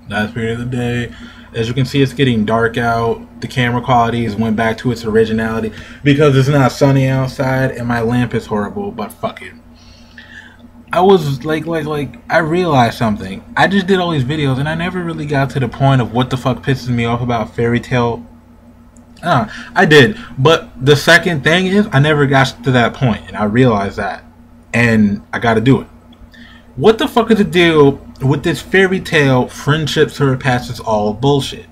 Last period of the day. As you can see, it's getting dark out. The camera quality has went back to its originality because it's not sunny outside and my lamp is horrible, but fuck it. I was I realized something. I just did all these videos and I never really got to the point of what the fuck pisses me off about Fairy Tail. I did, but the second thing is I never got to that point, and I realized that, and I got to do it. What the fuck is the deal with this Fairy Tail friendship surpasses all bullshit?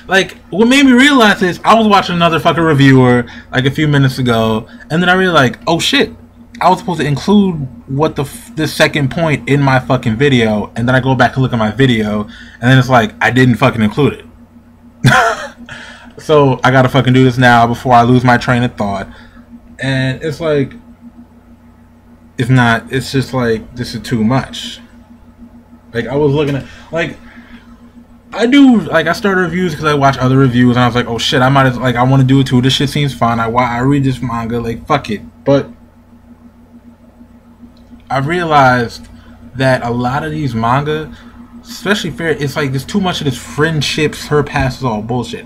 Like, what made me realize is I was watching another fucking reviewer like a few minutes ago, and then I realized, oh shit, I was supposed to include what the second point in my fucking video, and then I go back and look at my video, and then it's like I didn't fucking include it. So I gotta fucking do this now before I lose my train of thought. And it's like, it's just like, this is too much. Like, I was looking at, like, I start reviews because I watch other reviews, and I was like, oh shit, I might as, like, I want to do it too. This shit seems fun. I read this manga, like, fuck it. But I realized that a lot of these manga, especially it's like there's too much of this friendship surpasses all bullshit.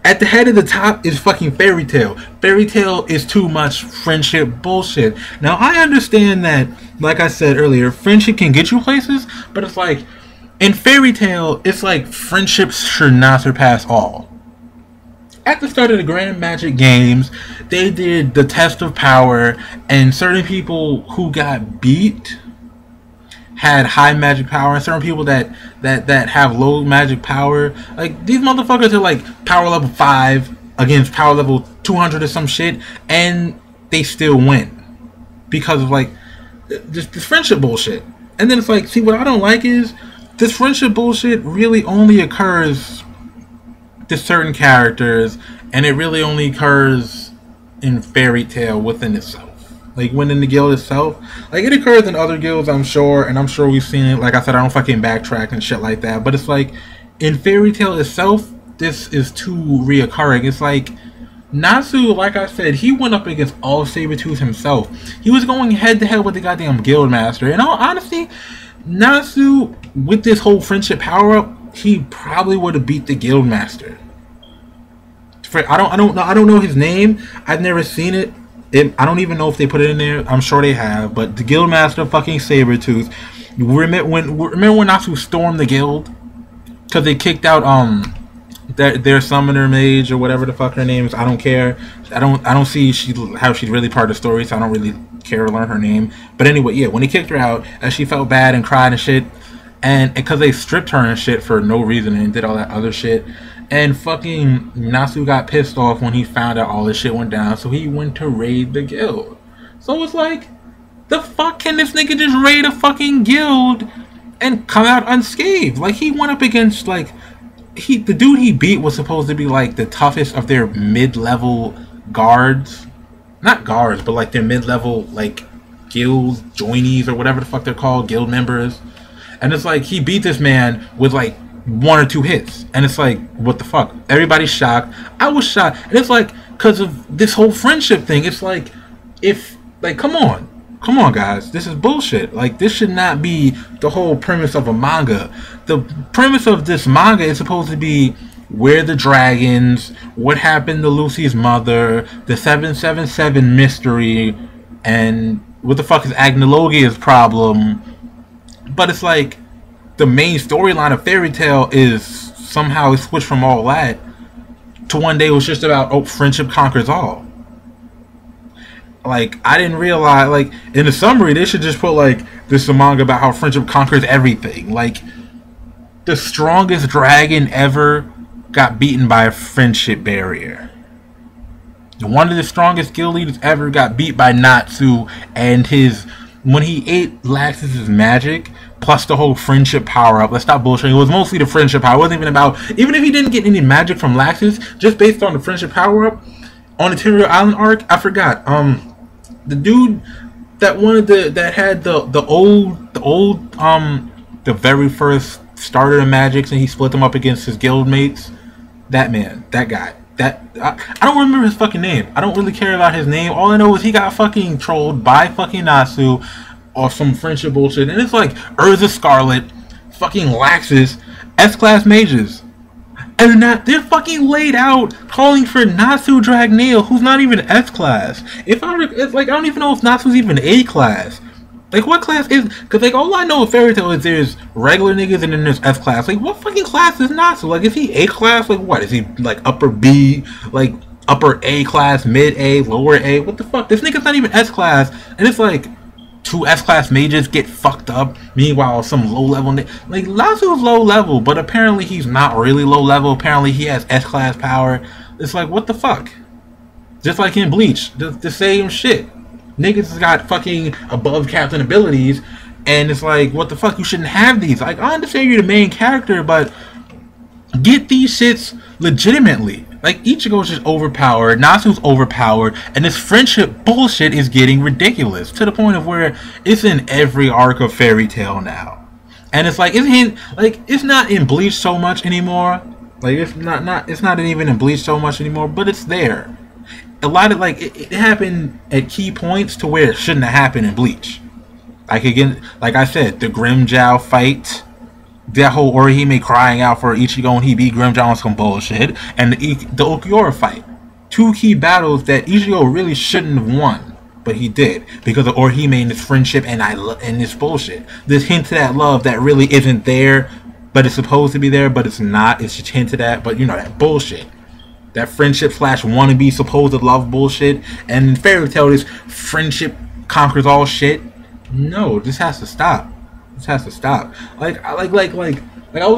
At the head of the top is fucking Fairy Tail. Fairy Tail is too much friendship bullshit. Now I understand that, like I said earlier, friendship can get you places, but it's like in Fairy Tail, it's like friendships should not surpass all. At the start of the Grand Magic Games, they did the test of power, and certain people who got beat had high magic power, and certain people that have low magic power, like these motherfuckers are like power level 5 against power level 200 or some shit, and they still win because of like this friendship bullshit. And then it's like, see, what I don't like is this friendship bullshit really only occurs to certain characters, and it really only occurs in Fairy Tail within itself. Like, when in the guild itself, like, it occurs in other guilds, I'm sure, and I'm sure we've seen it. Like I said, I don't fucking backtrack and shit like that, but it's like, in Fairy Tail itself, this is too reoccurring. It's like, Natsu, like I said, he went up against all Sabretooth himself. He was going head-to-head with the goddamn guild master. In all honesty, Natsu, with this whole friendship power-up, he probably would have beat the guild master. I don't know his name. I've never seen it. I don't even know if they put it in there. I'm sure they have. But the Guildmaster fucking Sabretooth. Remember when Natsu stormed the guild? Because they kicked out their summoner mage or whatever the fuck her name is. I don't care. I don't see how she's really part of the story, so I don't really care to learn her name. But anyway, yeah, when they kicked her out, and she felt bad and cried and shit, and because they stripped her and shit for no reason and did all that other shit. And fucking Natsu got pissed off when he found out all this shit went down, so he went to raid the guild. So it's like, the fuck can this nigga just raid a fucking guild and come out unscathed? Like, he went up against, like, the dude he beat was supposed to be, like, the toughest of their mid-level guards. Not guards, but, like, their mid-level, like, guild joinies or whatever the fuck they're called, guild members. And it's like, he beat this man with, like, 1 or 2 hits, and it's like, what the fuck? Everybody's shocked. I was shocked, and it's like, because of this whole friendship thing. It's like, come on guys, this is bullshit. Like, this should not be the whole premise of a manga. The premise of this manga is supposed to be where the dragons, what happened to Lucy's mother, the 777 mystery, and what the fuck is Agnologia's problem. But it's like, the main storyline of Fairy Tail is somehow switched from all that to one day it was just about, oh, friendship conquers all. Like, I didn't realize, like, in the summary they should just put, like, this is a manga about how friendship conquers everything. Like, the strongest dragon ever got beaten by a friendship barrier. One of the strongest guild leaders ever got beat by Natsu and when he ate Laxus's magic, plus the whole friendship power up. Let's stop bullshitting. It was mostly the friendship power. It wasn't even about, even if he didn't get any magic from Laxus, just based on the friendship power up on the Tyrael Island arc, I forgot. The dude that had the very first starter of magics, and he split them up against his guild mates. That man, that guy. I don't remember his fucking name. I don't really care about his name. All I know is he got fucking trolled by fucking Natsu or some friendship bullshit. And it's like Urza Scarlet fucking Laxus S-class mages. And they're fucking laid out calling for Natsu Dragneel, who's not even S-class. It's like, I don't even know if Natsu's even A-class. Like, what class is... Because, like, all I know of Fairy Tail is there's regular niggas and then there's S-class. Like, what fucking class is Natsu? Like, is he A-class? Like, what? Is he, like, upper B? Like, upper A-class, mid-A, lower A? What the fuck? This nigga's not even S-class. And it's like... 2 S-class mages get fucked up. Meanwhile, some low-level... Like, Natsu's low-level, but apparently he's not really low-level. Apparently he has S-class power. It's like, what the fuck? Just like in Bleach. The same shit. Niggas got fucking above captain abilities. And it's like, what the fuck? You shouldn't have these. Like, I understand you're the main character, but... get these shits legitimately. Like, Ichigo's just overpowered, Natsu's overpowered, and this friendship bullshit is getting ridiculous to the point of where it's in every arc of Fairy Tail now. And it's like, it's not in Bleach so much anymore. Like, it's not even in Bleach so much anymore, but it's there. A lot of, like, it happened at key points to where it shouldn't have happened in Bleach. Like, again, like I said, the Grimmjow fight, that whole Orihime crying out for Ichigo and he beat Grimmjow on some bullshit, and the Ulquiorra fight. 2 key battles that Ichigo really shouldn't have won, but he did because of Orihime and his friendship and this bullshit. This hint at love that really isn't there, but it's supposed to be there, but it's not. It's just hinted at, but you know, that bullshit. That friendship / wannabe supposed love bullshit. And in Fairy Tail, this friendship conquers all shit. No, this has to stop. This has to stop. Like I was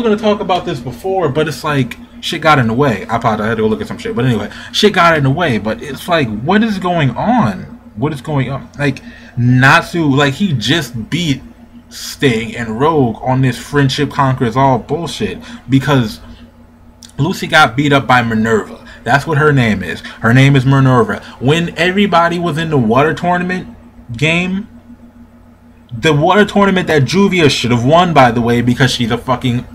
gonna talk about this before, but it's like shit got in the way. I had to go look at some shit, but anyway, shit got in the way. But it's like, what is going on? What is going on? Like, Natsu, like, he just beat Sting and Rogue on this friendship conquers all bullshit because Lucy got beat up by Minerva. That's what her name is. Her name is Minerva. When everybody was in the water tournament game, the water tournament that Juvia should have won, by the way, because she's a fucking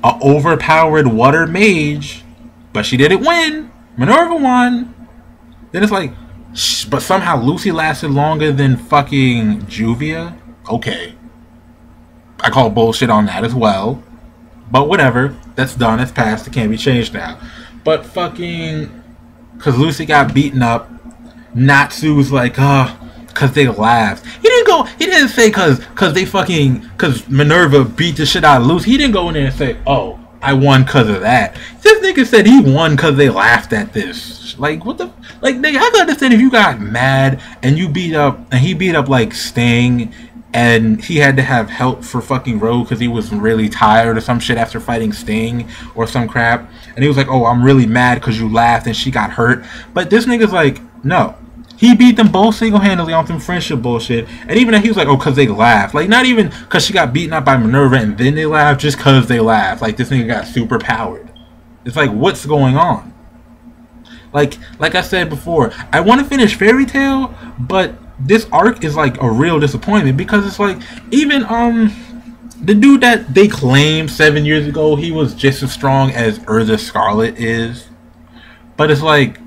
overpowered water mage, but she didn't win. Minerva won. Then it's like, but somehow Lucy lasted longer than fucking Juvia. Okay, I call bullshit on that as well, but whatever. That's done. It's past. It can't be changed now. But fucking, cause Lucy got beaten up, Natsu's like, cause they laughed. He didn't say cause Minerva beat the shit out of Lucy. He didn't go in there and say, oh, I won cause of that. This nigga said he won cause they laughed at this. Like, what the, like, nigga, I can understand if you got mad and you beat up, and he beat up like Sting, and he had to have help for fucking Rogue because he was really tired or some shit after fighting Sting or some crap. And he was like, oh, I'm really mad because you laughed and she got hurt. But this nigga's like, no. He beat them both single-handedly on some friendship bullshit. And even that he was like, oh, because they laughed. Like, not even because she got beaten up by Minerva and then they laughed, just because they laughed. Like, this nigga got super powered. It's like, what's going on? Like I said before, I want to finish Fairy Tail, but this arc is like a real disappointment because it's like, even the dude that they claimed 7 years ago, he was just as strong as Urza Scarlet is, but it's like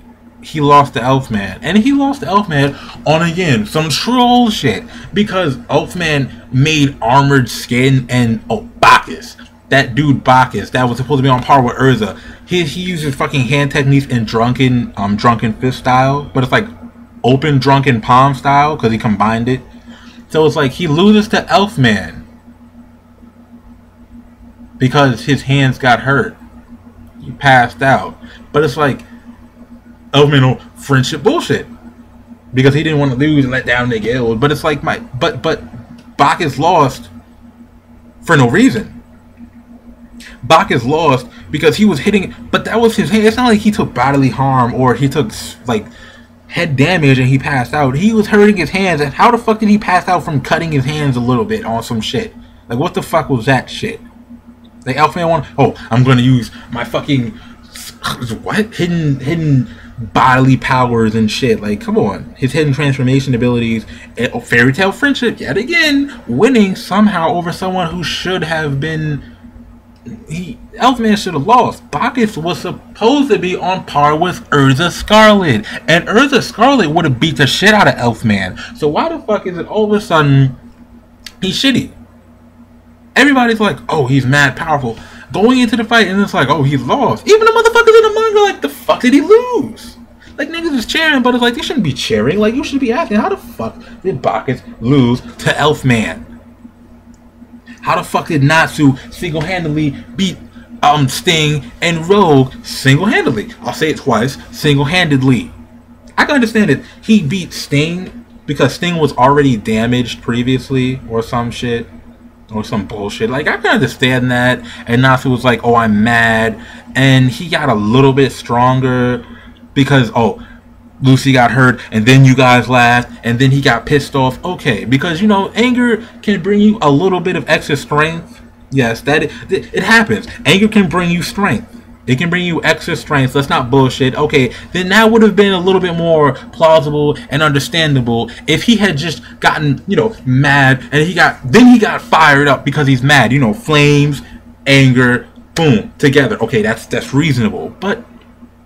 he lost to Elfman, and he lost to Elfman on, again, some troll shit because Elfman made armored skin. And Bacchus, that dude Bacchus that was supposed to be on par with Urza, he uses fucking hand techniques in drunken fist style, but it's like open drunken palm style because he combined it. So it's like he loses to Elfman because his hands got hurt. He passed out. But it's like Elfman on friendship bullshit because he didn't want to lose and let down the guild. But it's like but Bacchus lost for no reason. Bacchus lost because he was hitting, but that was his hand. It's not like he took bodily harm or he took like head damage and he passed out. He was hurting his hands, and how the fuck did he pass out from cutting his hands a little bit on some shit? Like, what the fuck was that shit? Like, Elfman won. Oh, I'm gonna use my fucking what hidden bodily powers and shit. Like, come on, his hidden transformation abilities. Fairy Tail friendship yet again, winning somehow over someone who should have been. Elfman should have lost. Bacchus was supposed to be on par with Urza Scarlet, and Urza Scarlet would have beat the shit out of Elfman. So why the fuck is it all of a sudden he's shitty? Everybody's like, oh, he's mad powerful. Going into the fight, and it's like, oh, he's lost. Even the motherfuckers in the manga, like, the fuck did he lose? Like, niggas is cheering, but it's like, they shouldn't be cheering. Like, you should be asking, how the fuck did Bacchus lose to Elfman? How the fuck did Natsu single-handedly beat Sting and Rogue single-handedly? I'll say it twice, single-handedly. I can understand that he beat Sting because Sting was already damaged previously or some shit. Or some bullshit. Like, I can understand that. And Natsu was like, oh, I'm mad. And he got a little bit stronger because, oh, Lucy got hurt, and then you guys laughed, and then he got pissed off. Okay, because, you know, anger can bring you a little bit of extra strength. Yes, it happens. Anger can bring you strength. It can bring you extra strength. That's not bullshit. Okay, then that would have been a little bit more plausible and understandable if he had just gotten, you know, mad, and he got fired up because he's mad. You know, flames, anger, boom, together. Okay, that's reasonable. But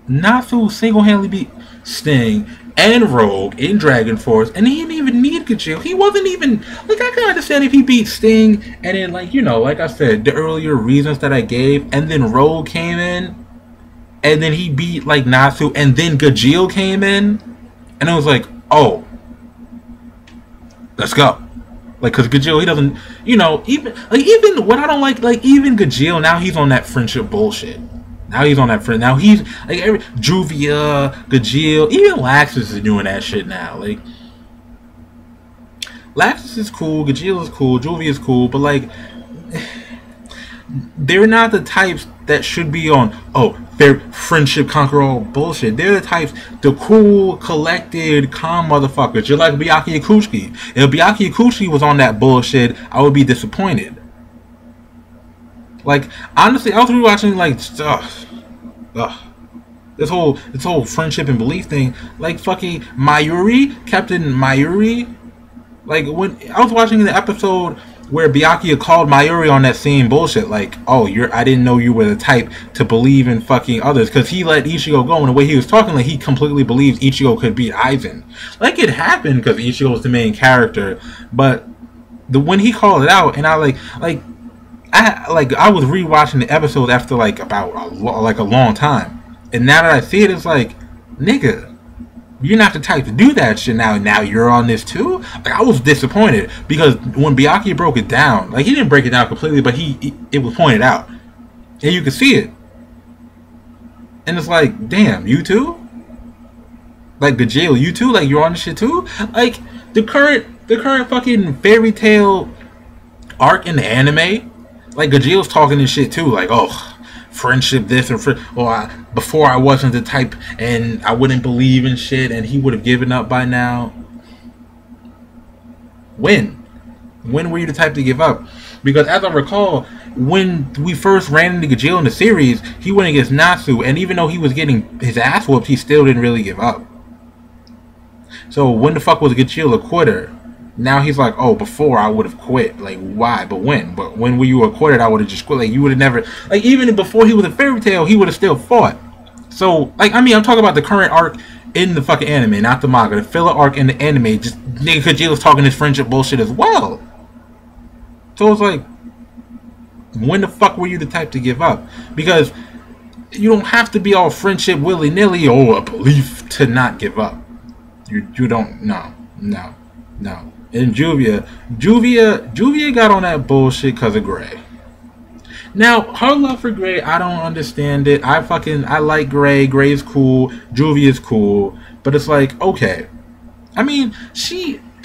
Natsu single-handedly beat Sting and Rogue in Dragon Force, and he didn't even need Gajeel. He wasn't even, like, I can understand if he beat Sting, and then, like, you know, like I said, the earlier reasons that I gave, and then Rogue came in, and then he beat, like, Natsu, and then Gajeel came in, and it was like, oh, let's go. Like, because Gajeel, he doesn't, you know, even what I don't like, even Gajeel, now he's on that friendship bullshit. Now he's on that friend. Now he's like Juvia, Gajeel, even Laxus is doing that shit now. Like, Laxus is cool, Gajeel is cool, Juvia is cool, but like, they're not the types that should be on, oh, their friendship conquer all bullshit. They're the types, the cool, collected, calm motherfuckers. You're like Byakuya Kuchiki. If Byakuya Kuchiki was on that bullshit, I would be disappointed. Like, honestly, I was rewatching, like, this whole friendship and belief thing. Like, fucking Mayuri, Captain Mayuri. Like, when I was watching the episode where Byakuya called Mayuri on that same bullshit, like, oh, I didn't know you were the type to believe in fucking others, because he let Ichigo go, and the way he was talking, like, he completely believed Ichigo could beat Aizen. Like, it happened because Ichigo was the main character, but when he called it out, and I I was rewatching the episode after like about a long time, and now that I see it, it's like, nigga, you're not the type to do that shit. Now you're on this too. Like, I was disappointed because when Byakuya broke it down, like, he didn't break it down completely, but it was pointed out, and you could see it, and it's like, damn, you too. Like, Gajeel, you too. Like, you're on this shit too. Like, the current fucking fairy tale arc in the anime. Like, Gajeel's talking this shit too, like, oh, friendship this or before I wasn't the type and I wouldn't believe in shit and he would have given up by now. When were you the type to give up? Because as I recall, when we first ran into Gajeel in the series, he went against Natsu, and even though he was getting his ass whooped, he still didn't really give up. So when the fuck was Gajeel a quitter? Now he's like, oh, before I would have quit. Like, why? But when were you a quitter? I would have just quit. Like, you would have never, like, even before he was a fairy tale, he would have still fought. So, like, I mean, I'm talking about the current arc in the fucking anime, not the manga. The filler arc in the anime, just nigga Kajil was talking this friendship bullshit as well. So it's like, when the fuck were you the type to give up? Because you don't have to be all friendship willy-nilly or a belief to not give up. You don't, no. And Juvia got on that bullshit because of Gray. Now, her love for Gray, I don't understand it. I like Gray. Gray's cool. Juvia's cool. But it's like, okay. I mean,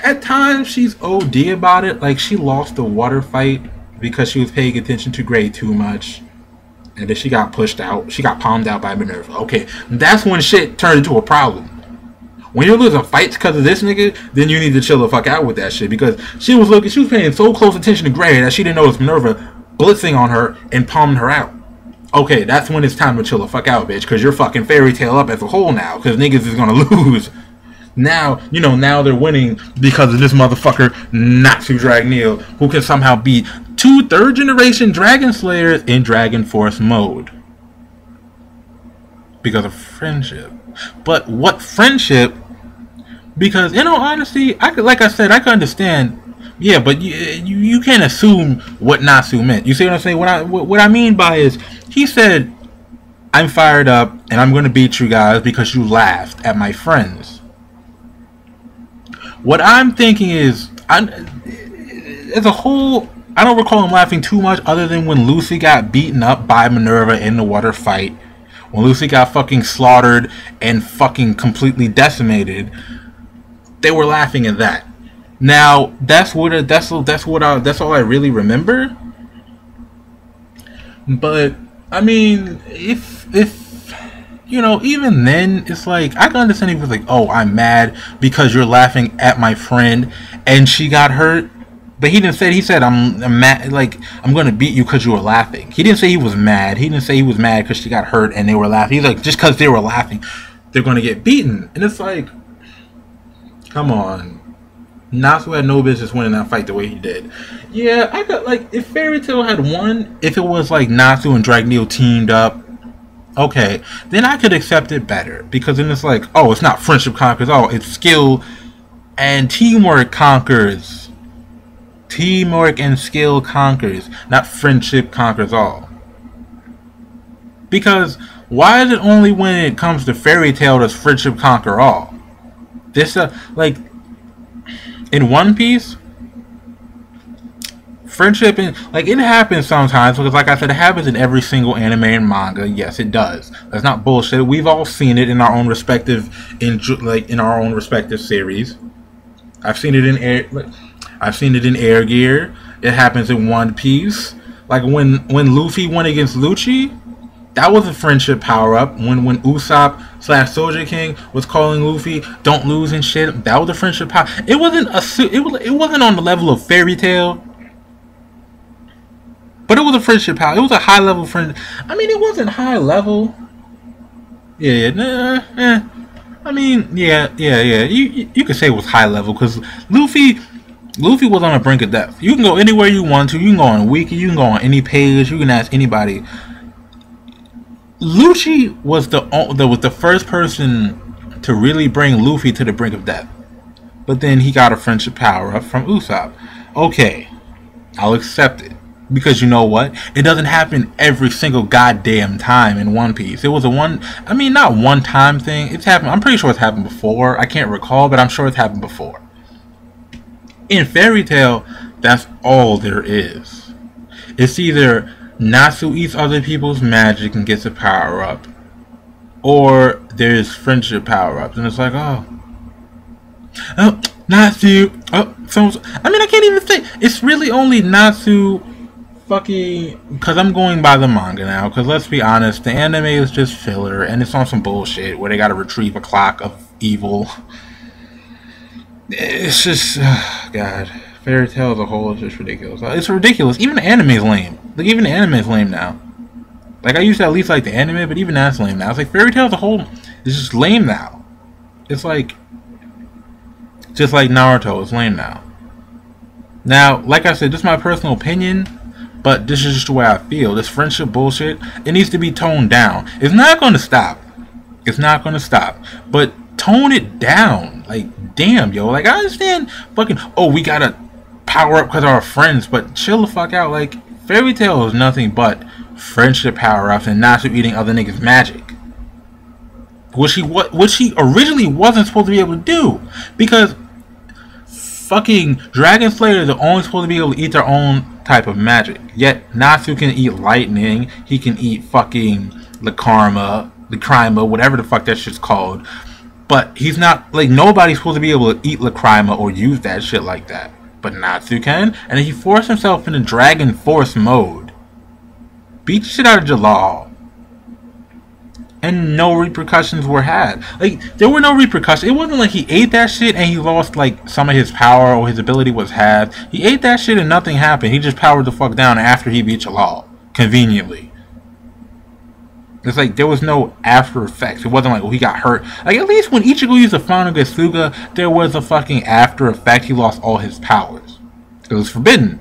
at times, she's OD about it. Like, she lost the water fight because she was paying attention to Gray too much. And then she got pushed out. She got palmed out by Minerva. Okay, that's when shit turned into a problem. When you're losing fights because of this nigga, then you need to chill the fuck out with that shit. Because she was paying so close attention to Gray that she didn't notice Minerva blitzing on her and palming her out. Okay, that's when it's time to chill the fuck out, bitch. Because you're fucking fairy tale up as a whole now. Because niggas is gonna lose. Now, now they're winning because of this motherfucker, Natsu Dragneel, who can somehow beat 2 third-generation Dragon Slayers in Dragon Force mode. Because of friendship. But what friendship? Because, in all honesty, like I said, I can understand Yeah, but you can't assume what Natsu meant. You see what I'm saying? What I mean by is, he said, I'm fired up and I'm going to beat you guys because you laughed at my friends. What I'm thinking is, as a whole, I don't recall him laughing too much other than when Lucy got beaten up by Minerva in the water fight. When Lucy got fucking slaughtered and fucking completely decimated, they were laughing at that. Now, that's all I really remember. But I mean, if you know, even then, it's like, I can understand if he was like, oh, I'm mad because you're laughing at my friend and she got hurt. But he didn't say, he said, I'm mad, like, I'm going to beat you because you were laughing. He didn't say he was mad. He didn't say he was mad because she got hurt and they were laughing. He's like, just because they were laughing, they're going to get beaten. And it's like, come on. Natsu had no business winning that fight the way he did. Yeah, I got, like, if Fairy Tail had won, if it was like Natsu and Dragneel teamed up, okay, then I could accept it better. Because then it's like, oh, it's not friendship conquers all, it's skill and teamwork conquers. Teamwork and skill conquers, not friendship conquers all. Because why is it only when it comes to Fairy Tail does friendship conquer all? This like in One Piece, friendship and like it happens sometimes because, like I said, it happens in every single anime and manga. Yes, it does. That's not bullshit. We've all seen it in our own respective series. I've seen it in Air Gear. It happens in One Piece. Like when Luffy went against Lucci, that was a friendship power up. When Usopp / Soja King was calling Luffy "don't lose" and shit, that was a friendship power. It wasn't on the level of Fairy Tail, but it was a friendship power. It was a high level friend. I mean, it wasn't high level. Yeah. I mean, yeah. You could say it was high level because Luffy was on the brink of death. You can go anywhere you want to. You can go on Wiki. You can go on any page. You can ask anybody. Lucci was the first person to really bring Luffy to the brink of death. But then he got a friendship power up from Usopp. Okay, I'll accept it. Because you know what? It doesn't happen every single goddamn time in One Piece. It was not one time thing. It's happened. I'm pretty sure it's happened before. I can't recall, but I'm sure it's happened before. In Fairy Tail, that's all there is. It's either Natsu eats other people's magic and gets a power up, or there's friendship power ups, and it's like, oh, Natsu. I can't even say. It's really only Natsu. Fucking, because I'm going by the manga now. Because let's be honest, the anime is just filler, and it's on some bullshit where they gotta retrieve a clock of evil. It's just, God, Fairy Tail as a whole is just ridiculous. It's ridiculous. Even the anime is lame. Like, even the anime is lame now. Like, I used to at least like the anime, but even that's lame now. It's like Fairy Tail as a whole is just lame now. It's like, just like Naruto is lame now. Now, like I said, this is my personal opinion, but this is just the way I feel. This friendship bullshit, it needs to be toned down. It's not going to stop. It's not going to stop. But tone it down. Like, damn, yo. Like, I understand fucking, oh, we got to power up because our friends, but chill the fuck out. Like, Fairy Tail is nothing but friendship power-ups and Natsu eating other niggas' magic. Which he originally wasn't supposed to be able to do. Because fucking Dragon Slayer is only supposed to be able to eat their own type of magic. Yet Natsu can eat lightning. He can eat fucking Lacrima, whatever the fuck that shit's called. But he's not, like, nobody's supposed to be able to eat Lacrima or use that shit like that. But Natsu can. And he forced himself into Dragon Force mode. Beat the shit out of Jalal. And no repercussions were had. Like, there were no repercussions. It wasn't like he ate that shit and he lost, like, some of his power or his ability was halved. He ate that shit and nothing happened. He just powered the fuck down after he beat Jalal. Conveniently. It's like, there was no after effects. It wasn't like, oh, he got hurt. Like, at least when Ichigo used the Final Getsuga, there was a fucking after effect. He lost all his powers. It was forbidden.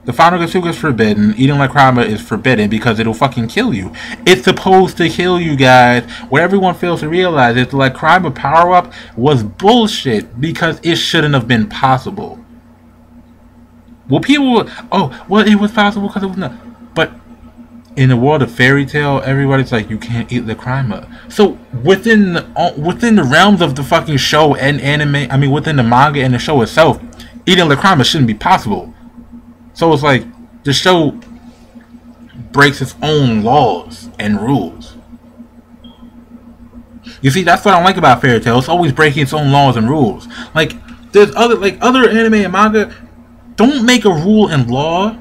The Final Getsuga is forbidden. Eating Lacrima is forbidden because it'll fucking kill you. It's supposed to kill you, guys. What everyone fails to realize is the Lacrima power-up was bullshit because it shouldn't have been possible. Well, people, oh, well, it was possible because it was not. But in the world of Fairy Tail, everybody's like, you can't eat Lacrima. So within the realms of the fucking show and anime, I mean, within the manga and the show itself, eating Lacrima shouldn't be possible. So it's like the show breaks its own laws and rules. You see, that's what I like about Fairy Tail. It's always breaking its own laws and rules. Like there's other anime and manga don't make a rule and law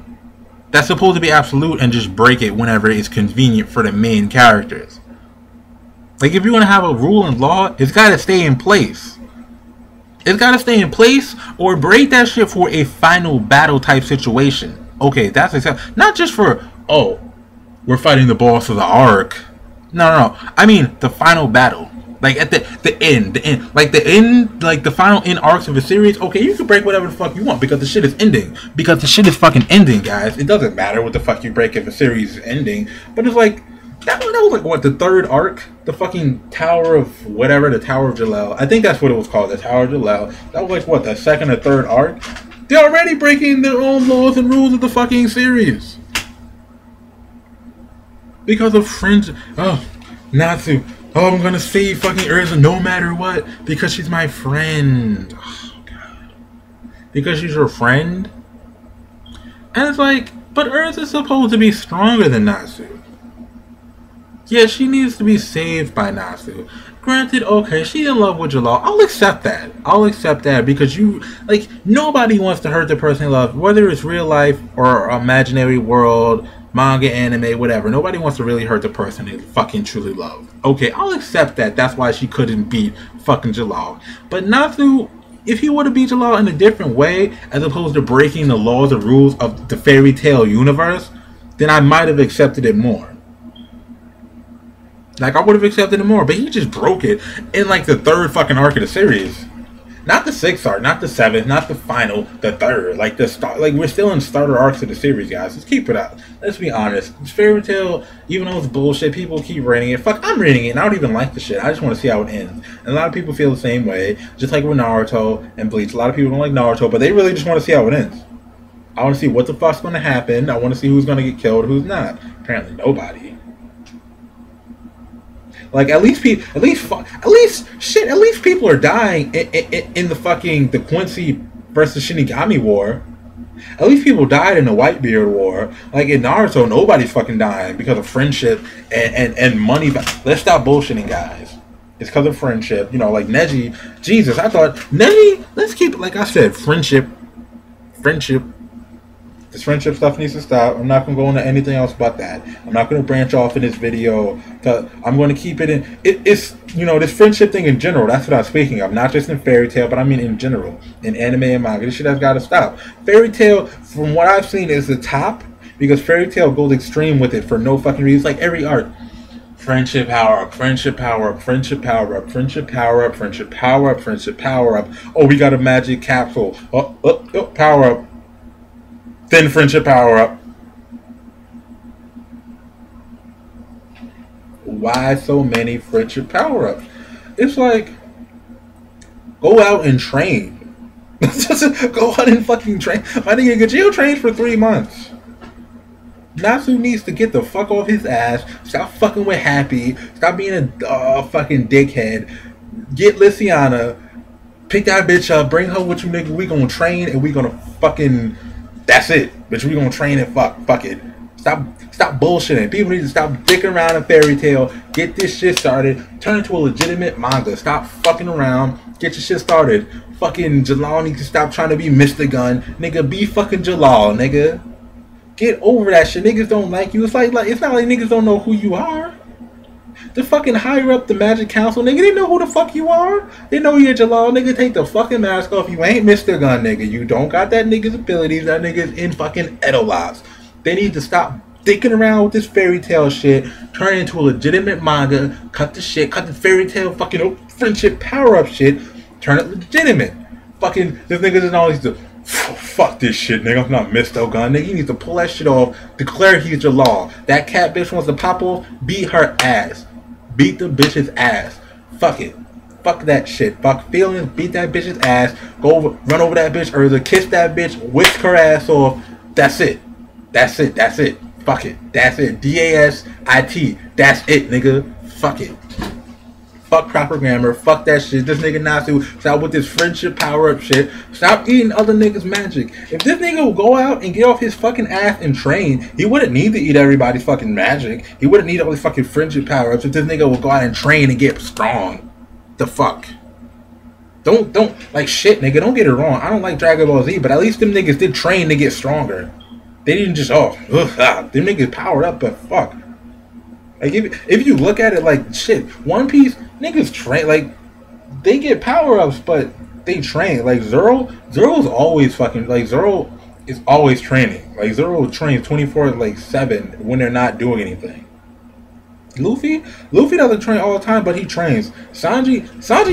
that's supposed to be absolute and just break it whenever it's convenient for the main characters. Like if you're gonna have a rule and law, it's gotta stay in place. It's gotta stay in place or break that shit for a final battle type situation. Okay, that's acceptable. Not just for, oh, we're fighting the boss of the arc. No. I mean the final battle. Like at the end, like the final end arcs of a series. Okay, you can break whatever the fuck you want because the shit is ending. Because the shit is fucking ending, guys. It doesn't matter what the fuck you break if a series is ending. But it's like that was like what, the third arc, the fucking Tower of whatever, the Tower of Jalel. I think that's what it was called, the Tower of Jalel. That was like what, the second or third arc. They're already breaking their own laws and rules of the fucking series because of friends. Oh, Natsu. Oh, I'm gonna save fucking Erza no matter what because she's my friend. Oh, God. Because she's your friend? And it's like, but Erza's supposed to be stronger than Natsu. Yeah, she needs to be saved by Natsu. Granted, okay, she's in love with Jalal. I'll accept that. I'll accept that because you, like, nobody wants to hurt the person they love, whether it's real life or imaginary world, manga, anime, whatever. Nobody wants to really hurt the person they fucking truly love. Okay, I'll accept that. That's why she couldn't beat fucking Jalal. But Natsu, if he would have beat Jalal in a different way, as opposed to breaking the laws and rules of the Fairy Tail universe, then I might have accepted it more. Like, I would have accepted it more, but he just broke it in, like, the third fucking arc of the series. Not the sixth arc, not the seventh, not the final, the third. Like, the start, like, we're still in starter arcs of the series, guys. Let's keep it up. Let's be honest. It's Fairy Tail, even though it's bullshit, people keep rating it. Fuck, I'm rating it, and I don't even like the shit. I just want to see how it ends. And a lot of people feel the same way, just like with Naruto and Bleach. A lot of people don't like Naruto, but they really just want to see how it ends. I want to see what the fuck's going to happen. I want to see who's going to get killed, who's not. Apparently, nobody. Like at least people are dying in the fucking the Quincy versus Shinigami war. At least people died in the Whitebeard war. Like in Naruto, nobody's fucking dying because of friendship and money. Let's stop bullshitting, guys. It's because of friendship. You know, like Neji. Jesus, I thought Neji. Let's keep it, like I said, friendship. This friendship stuff needs to stop. I'm not going to go into anything else but that. I'm not going to branch off in this video. I'm going to keep it in... It's, you know, this friendship thing in general, that's what I'm speaking of. Not just in Fairy Tail, but I mean in general. In anime and manga. This shit has got to stop. Fairy Tail, from what I've seen, is the top. Because Fairy Tail goes extreme with it for no fucking reason. It's like every art. Friendship power up, friendship power up, friendship power up, friendship power up, friendship power up, friendship power up. Oh, we got a magic capsule. Oh, power up. Then friendship power up. Why so many friendship power ups? It's like, go out and train. Go out and fucking train. My nigga Gajeel trained for 3 months. Natsu needs to get the fuck off his ass. Stop fucking with Happy. Stop being a fucking dickhead. Get Lysiana. Pick that bitch up. Bring her with you, nigga. We gonna train and we gonna fucking... That's it. Bitch, we gonna train and fuck it. Stop bullshitting. People need to stop dicking around in Fairy Tail. Get this shit started. Turn into a legitimate manga. Stop fucking around. Get your shit started. Fucking Jalal needs to stop trying to be Mr. Gun. Nigga, be fucking Jalal, nigga. Get over that shit. Niggas don't like you. It's like it's not like niggas don't know who you are. The fucking higher up the Magic Council, nigga, they know who the fuck you are. They know you're Jalal, nigga. Take the fucking mask off. You ain't Mr. Gun, nigga. You don't got that nigga's abilities. That nigga's in fucking Edolabs. They need to stop dicking around with this Fairy Tail shit. Turn it into a legitimate manga. Cut the shit. Cut the Fairy Tail fucking friendship power-up shit. Turn it legitimate. Fucking, this nigga doesn't always do... Fuck this shit, nigga. I'm not Mr. Gun. Nigga, he needs to pull that shit off. Declare he's Jalal. That cat bitch wants to pop off. Beat her ass. Beat the bitch's ass. Fuck it. Fuck that shit. Fuck feelings. Beat that bitch's ass. Go over, run over that bitch, or kiss that bitch, whisk her ass off. That's it. That's it. That's it. Fuck it. That's it. DASIT. That's it, nigga. Fuck it. Fuck proper grammar. Fuck that shit. This nigga Nasu. Stop with this friendship power up shit. Stop eating other niggas' magic. If this nigga would go out and get off his fucking ass and train, he wouldn't need to eat everybody's fucking magic. He wouldn't need all these fucking friendship power ups if this nigga would go out and train and get strong. The fuck? Don't like shit, nigga. Don't get it wrong. I don't like Dragon Ball Z, but at least them niggas did train to get stronger. They didn't just them niggas powered up, but fuck. Like if you look at it like shit, One Piece niggas train like they get power ups, but they train. Like Zoro's always fucking like Zoro is always training. Like Zoro trains 24/7 when they're not doing anything. Luffy doesn't train all the time, but he trains. Sanji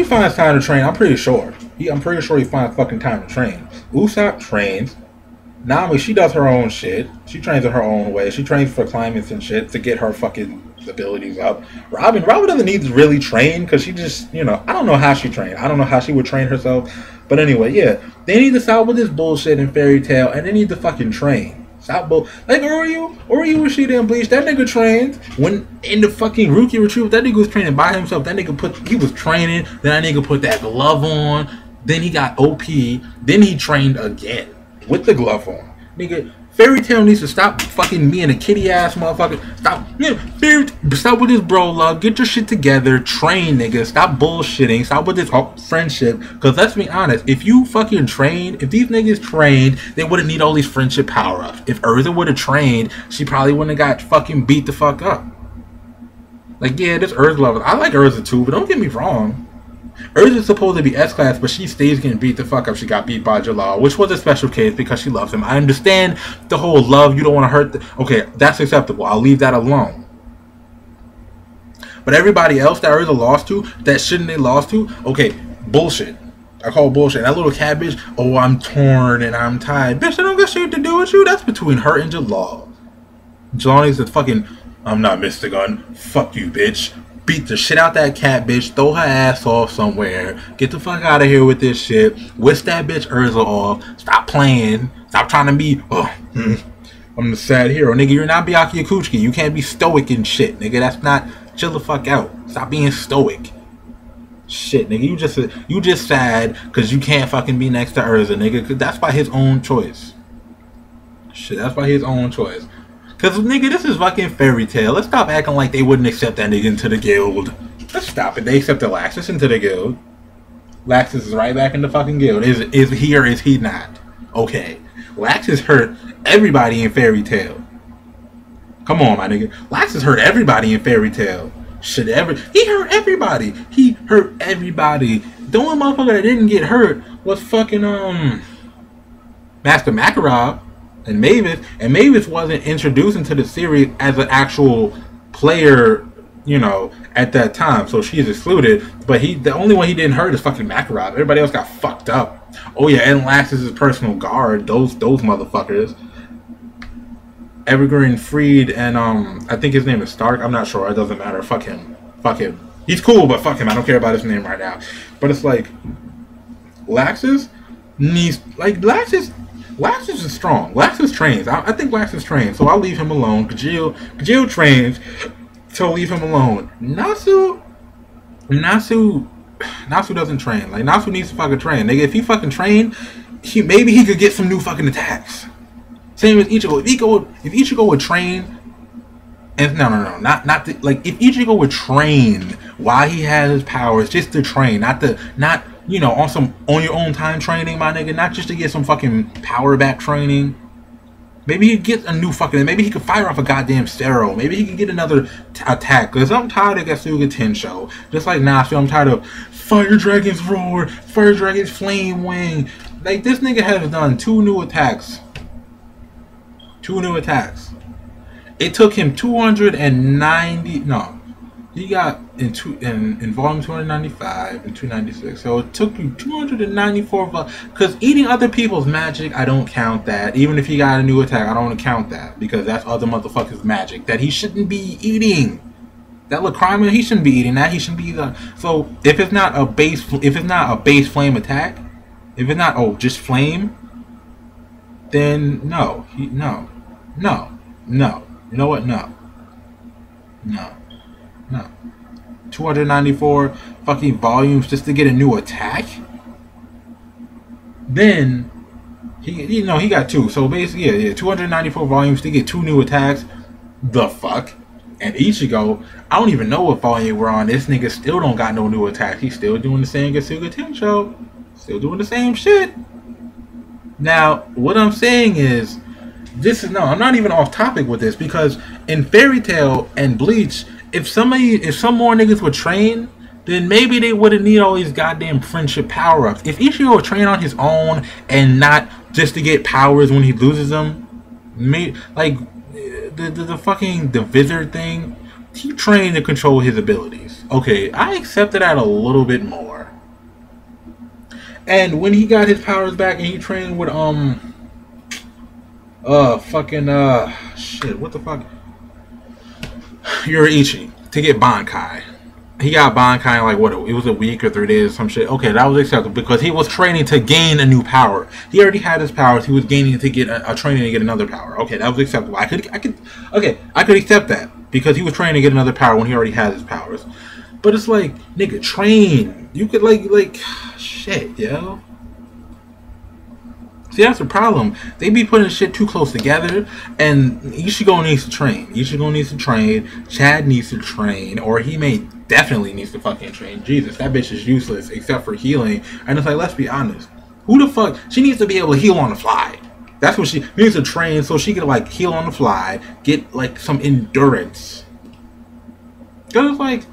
finds time to train. I'm pretty sure he finds fucking time to train. Usopp trains. Nami, she does her own shit. She trains in her own way. She trains for climates and shit to get her fucking abilities up. Robin doesn't need to really train because she just, I don't know how she trained. I don't know how she would train herself. But anyway, yeah. They need to stop with this bullshit in Fairy Tail and they need to fucking train. Stop like Uryu Ishida and Bleach, that nigga trained. When in the fucking Rookie Retrieval, that nigga was training by himself. That nigga he was training, then that nigga put that glove on, then he got OP, then he trained again. With the glove on. Nigga, Fairy Tail needs to stop fucking being a kitty ass motherfucker. Stop with this bro love. Get your shit together. Train, nigga. Stop bullshitting. Stop with this friendship. Because let's be honest, if you fucking trained, if these niggas trained, they wouldn't need all these friendship power ups. If Urza would have trained, she probably wouldn't have got fucking beat the fuck up. Like, yeah, this Urza love. I like Urza too, but don't get me wrong. Urza's supposed to be S-class, but she stays getting beat the fuck up. She got beat by Jalal, which was a special case because she loves him. I understand the whole love, you don't want to hurt okay, that's acceptable. I'll leave that alone. But everybody else that Urza lost to, that shouldn't they lost to, okay, bullshit. I call bullshit. That little cat bitch, oh, I'm torn and I'm tired. Bitch, I don't got shit to do with you. That's between her and Jalal. Jalal needs to fucking, I'm not Mr. Gun. Fuck you, bitch. Beat the shit out that cat bitch, throw her ass off somewhere, get the fuck out of here with this shit, whisk that bitch Urza off, stop playing, stop trying to be, I'm the sad hero. Nigga, you're not Byakuya Kuchiki, you can't be stoic and shit, nigga, that's not, chill the fuck out, stop being stoic. Shit, nigga, you just sad because you can't fucking be next to Urza, nigga, cause that's by his own choice. Shit, that's by his own choice. Cause nigga, this is fucking Fairy Tail. Let's stop acting like they wouldn't accept that nigga into the guild. Let's stop it. They accepted Laxus into the guild. Laxus is right back in the fucking guild. Is he or is he not? Okay. Laxus hurt everybody in Fairy Tail. Come on, my nigga. Laxus hurt everybody in Fairy Tail. He hurt everybody. He hurt everybody. The only motherfucker that didn't get hurt was fucking Master Makarov. And Mavis wasn't introduced into the series as an actual player, at that time. So she's excluded. But the only one he didn't hurt is fucking Makarov. Everybody else got fucked up. Oh yeah, and Lax is his personal guard. Those motherfuckers. Evergreen Freed and I think his name is Stark. I'm not sure. It doesn't matter. Fuck him. Fuck him. He's cool, but fuck him. I don't care about his name right now. But it's like Laxus needs Laxus is strong. Laxus trains. I think Laxus trains, so I'll leave him alone. Gajeel trains, so leave him alone. Nasu doesn't train. Like, Nasu needs to fucking train. Nigga, if he fucking trained, maybe he could get some new fucking attacks. Same as Ichigo. If Ichigo would train, and not like if Ichigo would train while he has his powers, just to train, not on your own time training, my nigga, not just to get some fucking power back training. Maybe he'd get a new fucking, maybe he could fire off a goddamn Stero. Maybe he could get another attack. Because I'm tired of Gasuga Tensho. Just like Nasu, I'm tired of Fire Dragon's Roar, Fire Dragon's Flame Wing. Like, this nigga has done 2 new attacks. 2 new attacks. It took him 290, no. He got in volume 295 and 296. So it took you 294. Because eating other people's magic, I don't count that. Even if he got a new attack, I don't want to count that. Because that's other motherfuckers' magic that he shouldn't be eating. That Lacrima, he shouldn't be eating that. He shouldn't be the. So if it's not a base flame attack, if it's not just flame, then no, no. You know what? No. 294 fucking volumes just to get a new attack. Then he got two. So basically, 294 volumes to get two new attacks. The fuck. And Ichigo, I don't even know what volume we're on. This nigga still don't got no new attacks. He's still doing the same Getsuga Tensho. Still doing the same shit. Now, what I'm saying is, I'm not even off topic with this, because in Fairy Tail and Bleach, if some more niggas would train, then maybe they wouldn't need all these goddamn friendship power-ups. If Ichigo would train on his own and not just to get powers when he loses them, like the Wizard thing, he trained to control his abilities. Okay, I accepted that a little bit more. And when he got his powers back and he trained with shit, what the fuck? Yoriichi to get Bankai. He got Bankai in like what? It was a week or 3 days or some shit. Okay, that was acceptable because he was training to gain a new power. He already had his powers. He was gaining to get a training to get another power. Okay, that was acceptable. I could accept that because he was training to get another power when he already had his powers. But it's like, nigga, train. You could like shit, yo. See, that's the problem. They be putting shit too close together, and Ichigo needs to train. Ichigo needs to train. Chad needs to train, or he definitely needs to fucking train. Jesus, that bitch is useless except for healing. And it's like, let's be honest. Who the fuck? She needs to be able to heal on the fly. That's what she needs to train so she can like heal on the fly, get like some endurance. Cause it's like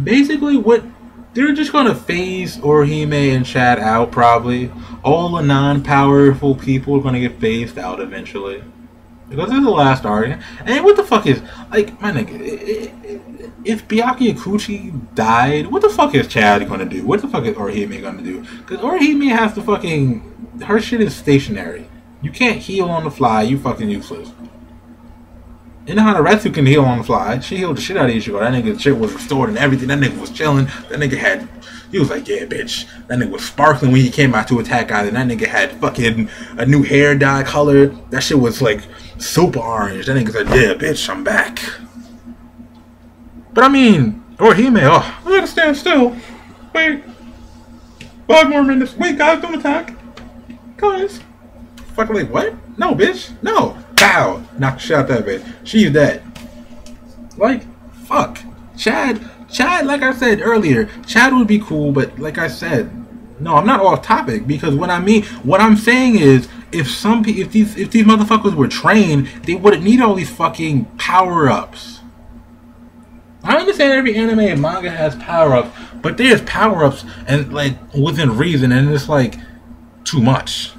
basically what. They're just gonna phase Orihime and Chad out, probably. All the non-powerful people are gonna get phased out eventually. Because this is the last arc. And what the fuck is... Like, my nigga, if Byakuya Kuchi died, what the fuck is Chad gonna do? What the fuck is Orihime gonna do? Because Orihime has to fucking... Her shit is stationary. You can't heal on the fly, you fucking useless. And Hanaretsu can heal on the fly. She healed the shit out of Ichigo. That nigga's shit was restored and everything. That nigga was chilling. That nigga he was like, yeah, bitch. That nigga was sparkling when he came out to attack either. That nigga had fucking a new hair dye color. That shit was like super orange. That nigga's like, yeah, bitch, I'm back. But I mean, Orihime, I gotta stand still. Wait. 5 more minutes. Wait, guys, don't attack. Guys. Fucking like, what? No, bitch. No. Pow! Knock the shit out that bitch. She's dead. Like, fuck. Chad, like I said earlier, Chad would be cool, but like I said, no, I'm not off topic because what I'm saying is, if these motherfuckers were trained, they wouldn't need all these fucking power-ups. I understand every anime and manga has power-ups, but there's power-ups and like within reason, and it's like too much.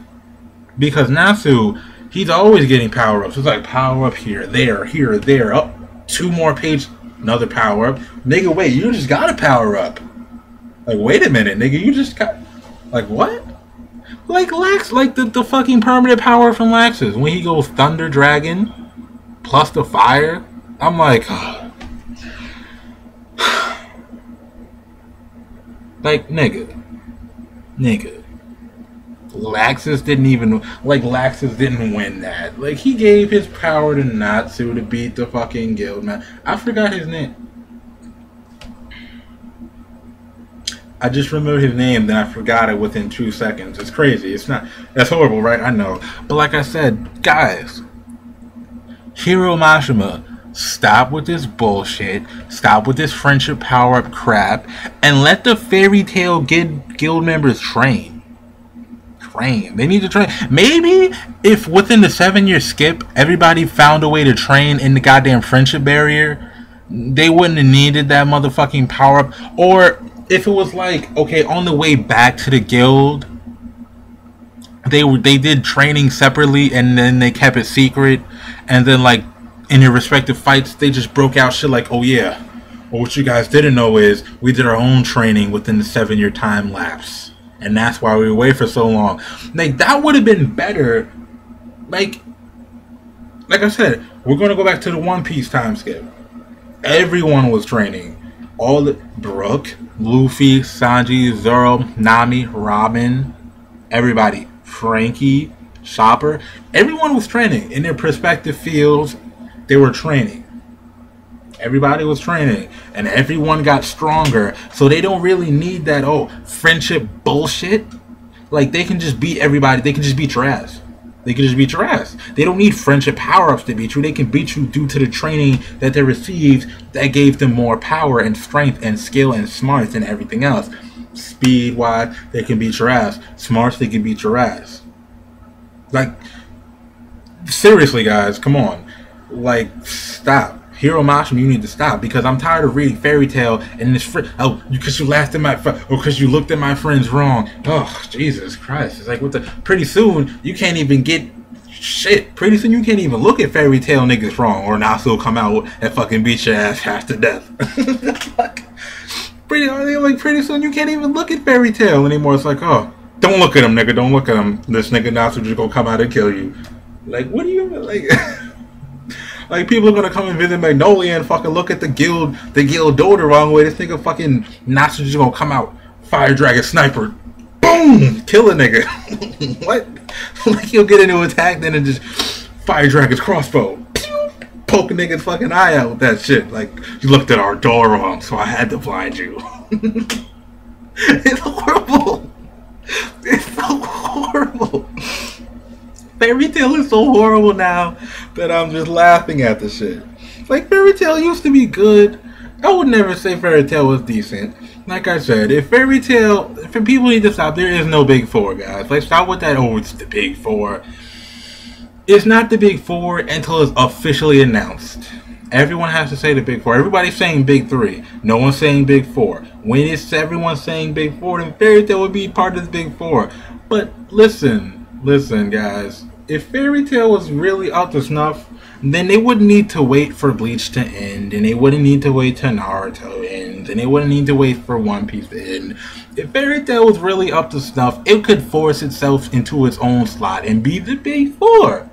Because Nasu, he's always getting power-ups. It's like power-up here, there. Oh, 2 more pages, another power-up. Nigga, wait, you just got a power-up. Like, wait a minute, nigga, you just got... Like, what? Like Lax, like the fucking permanent power from Laxus. When he goes Thunder Dragon, plus the fire. I'm like... like, nigga. Laxus didn't win that. Like, he gave his power to Natsu to beat the fucking guild, man. I forgot his name. I just remembered his name, then I forgot it within 2 seconds. It's crazy. It's not... That's horrible, right? I know. But like I said, guys, Hiro Mashima, stop with this bullshit. Stop with this friendship power-up crap. And let the Fairy Tail guild members train. They need to train. Maybe if within the 7-year skip everybody found a way to train in the goddamn friendship barrier, they wouldn't have needed that motherfucking power up. Or if it was like, okay, on the way back to the guild, they did training separately and then they kept it secret, and then like in your respective fights they just broke out shit like, oh yeah, well, what you guys didn't know is we did our own training within the 7-year time lapse. And that's why we were away for so long. Like, that would have been better. Like I said, we're going to go back to the One Piece time skip. Everyone was training. All the Brook, Luffy, Sanji, Zoro, Nami, Robin, everybody, Frankie, Chopper, everyone was training in their respective fields. They were training. Everybody was training, and everyone got stronger. So they don't really need that friendship bullshit. Like, they can just beat everybody. They can just beat your ass. They can just beat your ass. They don't need friendship power-ups to beat you. They can beat you due to the training that they received that gave them more power and strength and skill and smarts and everything else. Speed-wise, they can beat your ass. Smarts, they can beat your ass. Like, seriously, guys, come on. Like, stop. Hiro Mashima, you need to stop, because I'm tired of reading Fairy Tail and this because you laughed at my or because you looked at my friends wrong. Oh, Jesus Christ. It's like, what the, pretty soon you can't even get shit. Pretty soon you can't even look at Fairy Tail niggas wrong, or Nasu will come out and fucking beat your ass half to death. Pretty soon you can't even look at Fairy Tail anymore. It's like, oh, don't look at him, nigga, don't look at him. This nigga Nasu just gonna come out and kill you. Like, what do you like? Like, people are gonna come and visit Magnolia and fucking look at the guild door the wrong way. This nigga fucking Natsu just gonna come out, Fire Dragon Sniper, boom, kill a nigga. What? Like, he'll get into attack, then it just Fire Dragon's crossbow, pew, poke a nigga's fucking eye out with that shit. Like, you looked at our door wrong, so I had to blind you. It's horrible. It's so horrible. Fairy Tail is so horrible now that I'm just laughing at the shit. Like, Fairy Tail used to be good. I would never say Fairy Tail was decent. Like I said, if Fairy Tail, if people need to stop, there is no Big Four, guys. Like, stop with that, oh, it's the Big Four. It's not the Big Four until it's officially announced. Everyone has to say the Big Four. Everybody's saying Big Three. No one's saying Big Four. When it's everyone saying Big Four, then Fairy Tail would be part of the Big Four. But listen, guys. If Fairy Tail was really up to snuff, then they wouldn't need to wait for Bleach to end, and they wouldn't need to wait till Naruto ends, and they wouldn't need to wait for One Piece to end. If Fairy Tail was really up to snuff, it could force itself into its own slot and be the Big Four.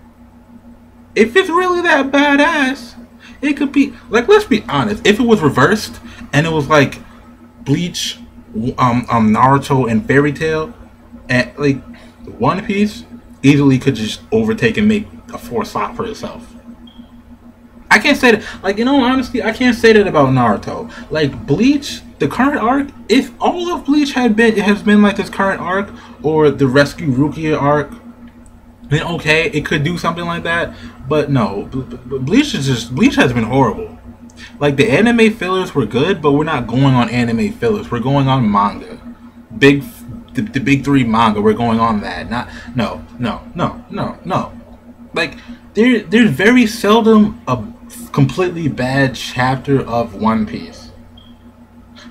If it's really that badass, it could be, like, let's be honest, if it was reversed, and it was like Bleach, Naruto, and Fairy Tail, and like One Piece easily could just overtake and make a 4 slot for itself. I can't say that, like, you know, honestly, I can't say that about Naruto. Like, Bleach, the current arc, if all of Bleach has been like this current arc, or the Rescue Rukia arc, then okay, it could do something like that. But no, Bleach has been horrible. Like, the anime fillers were good, but we're not going on anime fillers. We're going on manga. The Big Three manga, we're going on that. No. Like, there's very seldom a completely bad chapter of One Piece.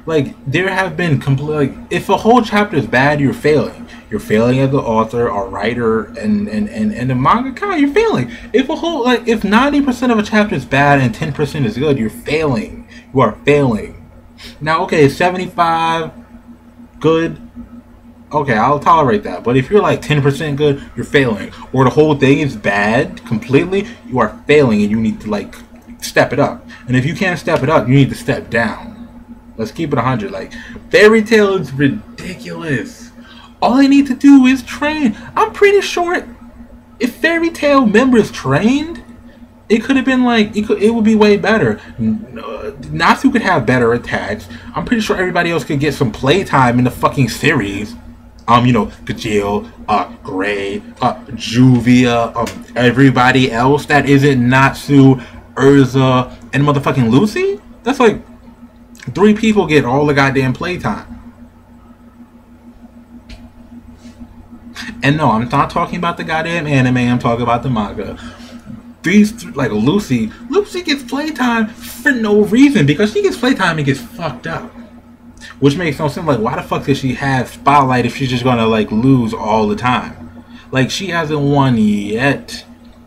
Like, there have been like, if a whole chapter is bad, you're failing. You're failing as the author or writer and the mangaka, you're failing. If a whole, like, if 90% of a chapter is bad and 10% is good, you're failing. You are failing. Now, okay, 75 good. Okay, I'll tolerate that. But if you're like 10% good, you're failing. Or the whole thing is bad completely, you are failing and you need to, like, step it up. And if you can't step it up, you need to step down. Let's keep it 100. Like, Fairy Tail is ridiculous. All they need to do is train. I'm pretty sure if Fairy Tail members trained, it could have been like, it would be way better. Natsu could have better attacks. I'm pretty sure everybody else could get some playtime in the fucking series. You know, Gajeel, Gray, Juvia, everybody else that isn't Natsu, Urza, and motherfucking Lucy? That's like 3 people get all the goddamn playtime. And no, I'm not talking about the goddamn anime, I'm talking about the manga. These, like, Lucy gets playtime for no reason, because she gets playtime and gets fucked up. Which makes no sense. Like, why the fuck does she have Spotlight if she's just gonna, like, lose all the time? Like, she hasn't won yet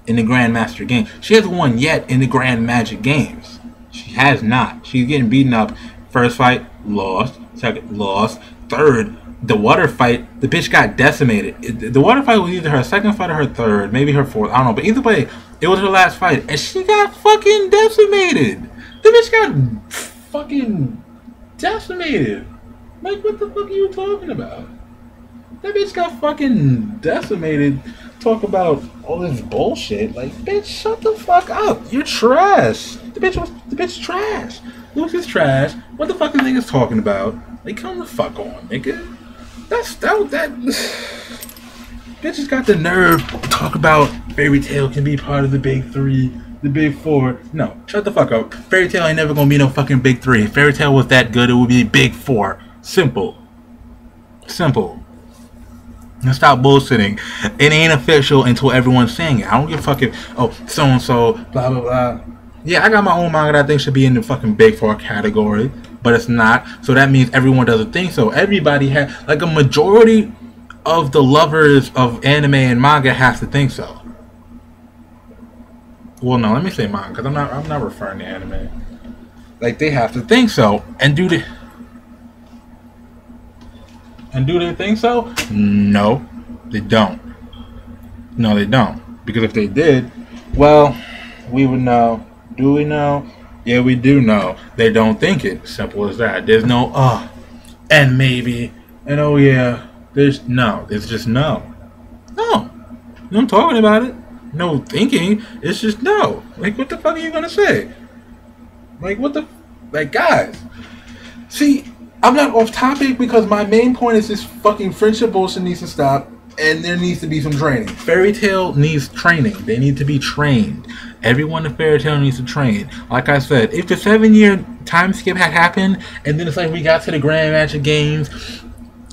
in the Grandmaster game. She hasn't won yet in the Grand Magic games. She has not. She's getting beaten up. First fight, lost. Second, lost. Third, the water fight, the bitch got decimated. The water fight was either her second fight or her third, maybe her fourth. I don't know. But either way, it was her last fight, and she got fucking decimated. The bitch got fucking decimated. Like, what the fuck are you talking about? That bitch got fucking decimated. Talk about all this bullshit. Like, bitch, shut the fuck up. You're trash. The bitch trash. Luke is trash. What the fuck is niggas talking about? Like, come the fuck on, nigga. That bitches got the nerve to talk about Fairy Tail can be part of the big three, the big four. No, shut the fuck up. Fairy Tail ain't never gonna be no fucking big three. If Fairy Tail was that good, it would be big four. Simple. And stop bullshitting. It ain't official until everyone's saying it. I don't give a fuck if, oh, so and so, blah blah blah. Yeah, I got my own manga that I think should be in the fucking big four category, but it's not. So that means everyone doesn't think so. Everybody has, like, a majority of the lovers of anime and manga has to think so. Well, no, let me say manga, because I'm not referring to anime. Like, they have to think so, and do they think so? No, they don't. No, they don't. Because if they did, well, we would know. Do we know? Yeah, we do know. They don't think it. Simple as that. There's no and maybe, and oh yeah. There's just no. No. I'm talking about it. No thinking. It's just no. Like, what the fuck are you gonna say? Like, what the, like, guys. See, I'm not off topic because my main point is this fucking friendship bullshit needs to stop, and there needs to be some training. Fairy Tail needs training. They need to be trained. Everyone in Fairy Tail needs to train. Like I said, if the 7-year time skip had happened, and then it's like we got to the Grand Magic Games,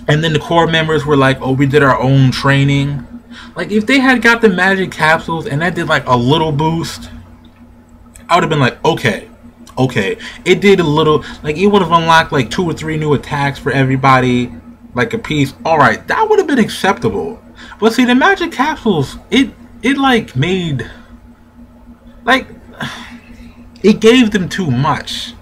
and then the core members were like, oh, we did our own training. Like, if they had got the magic capsules and that did like a little boost, I would have been like, okay. It did a little, like, it would have unlocked like 2 or 3 new attacks for everybody, like a piece. Alright, that would have been acceptable. But see, the magic capsules, it like made, like, it gave them too much.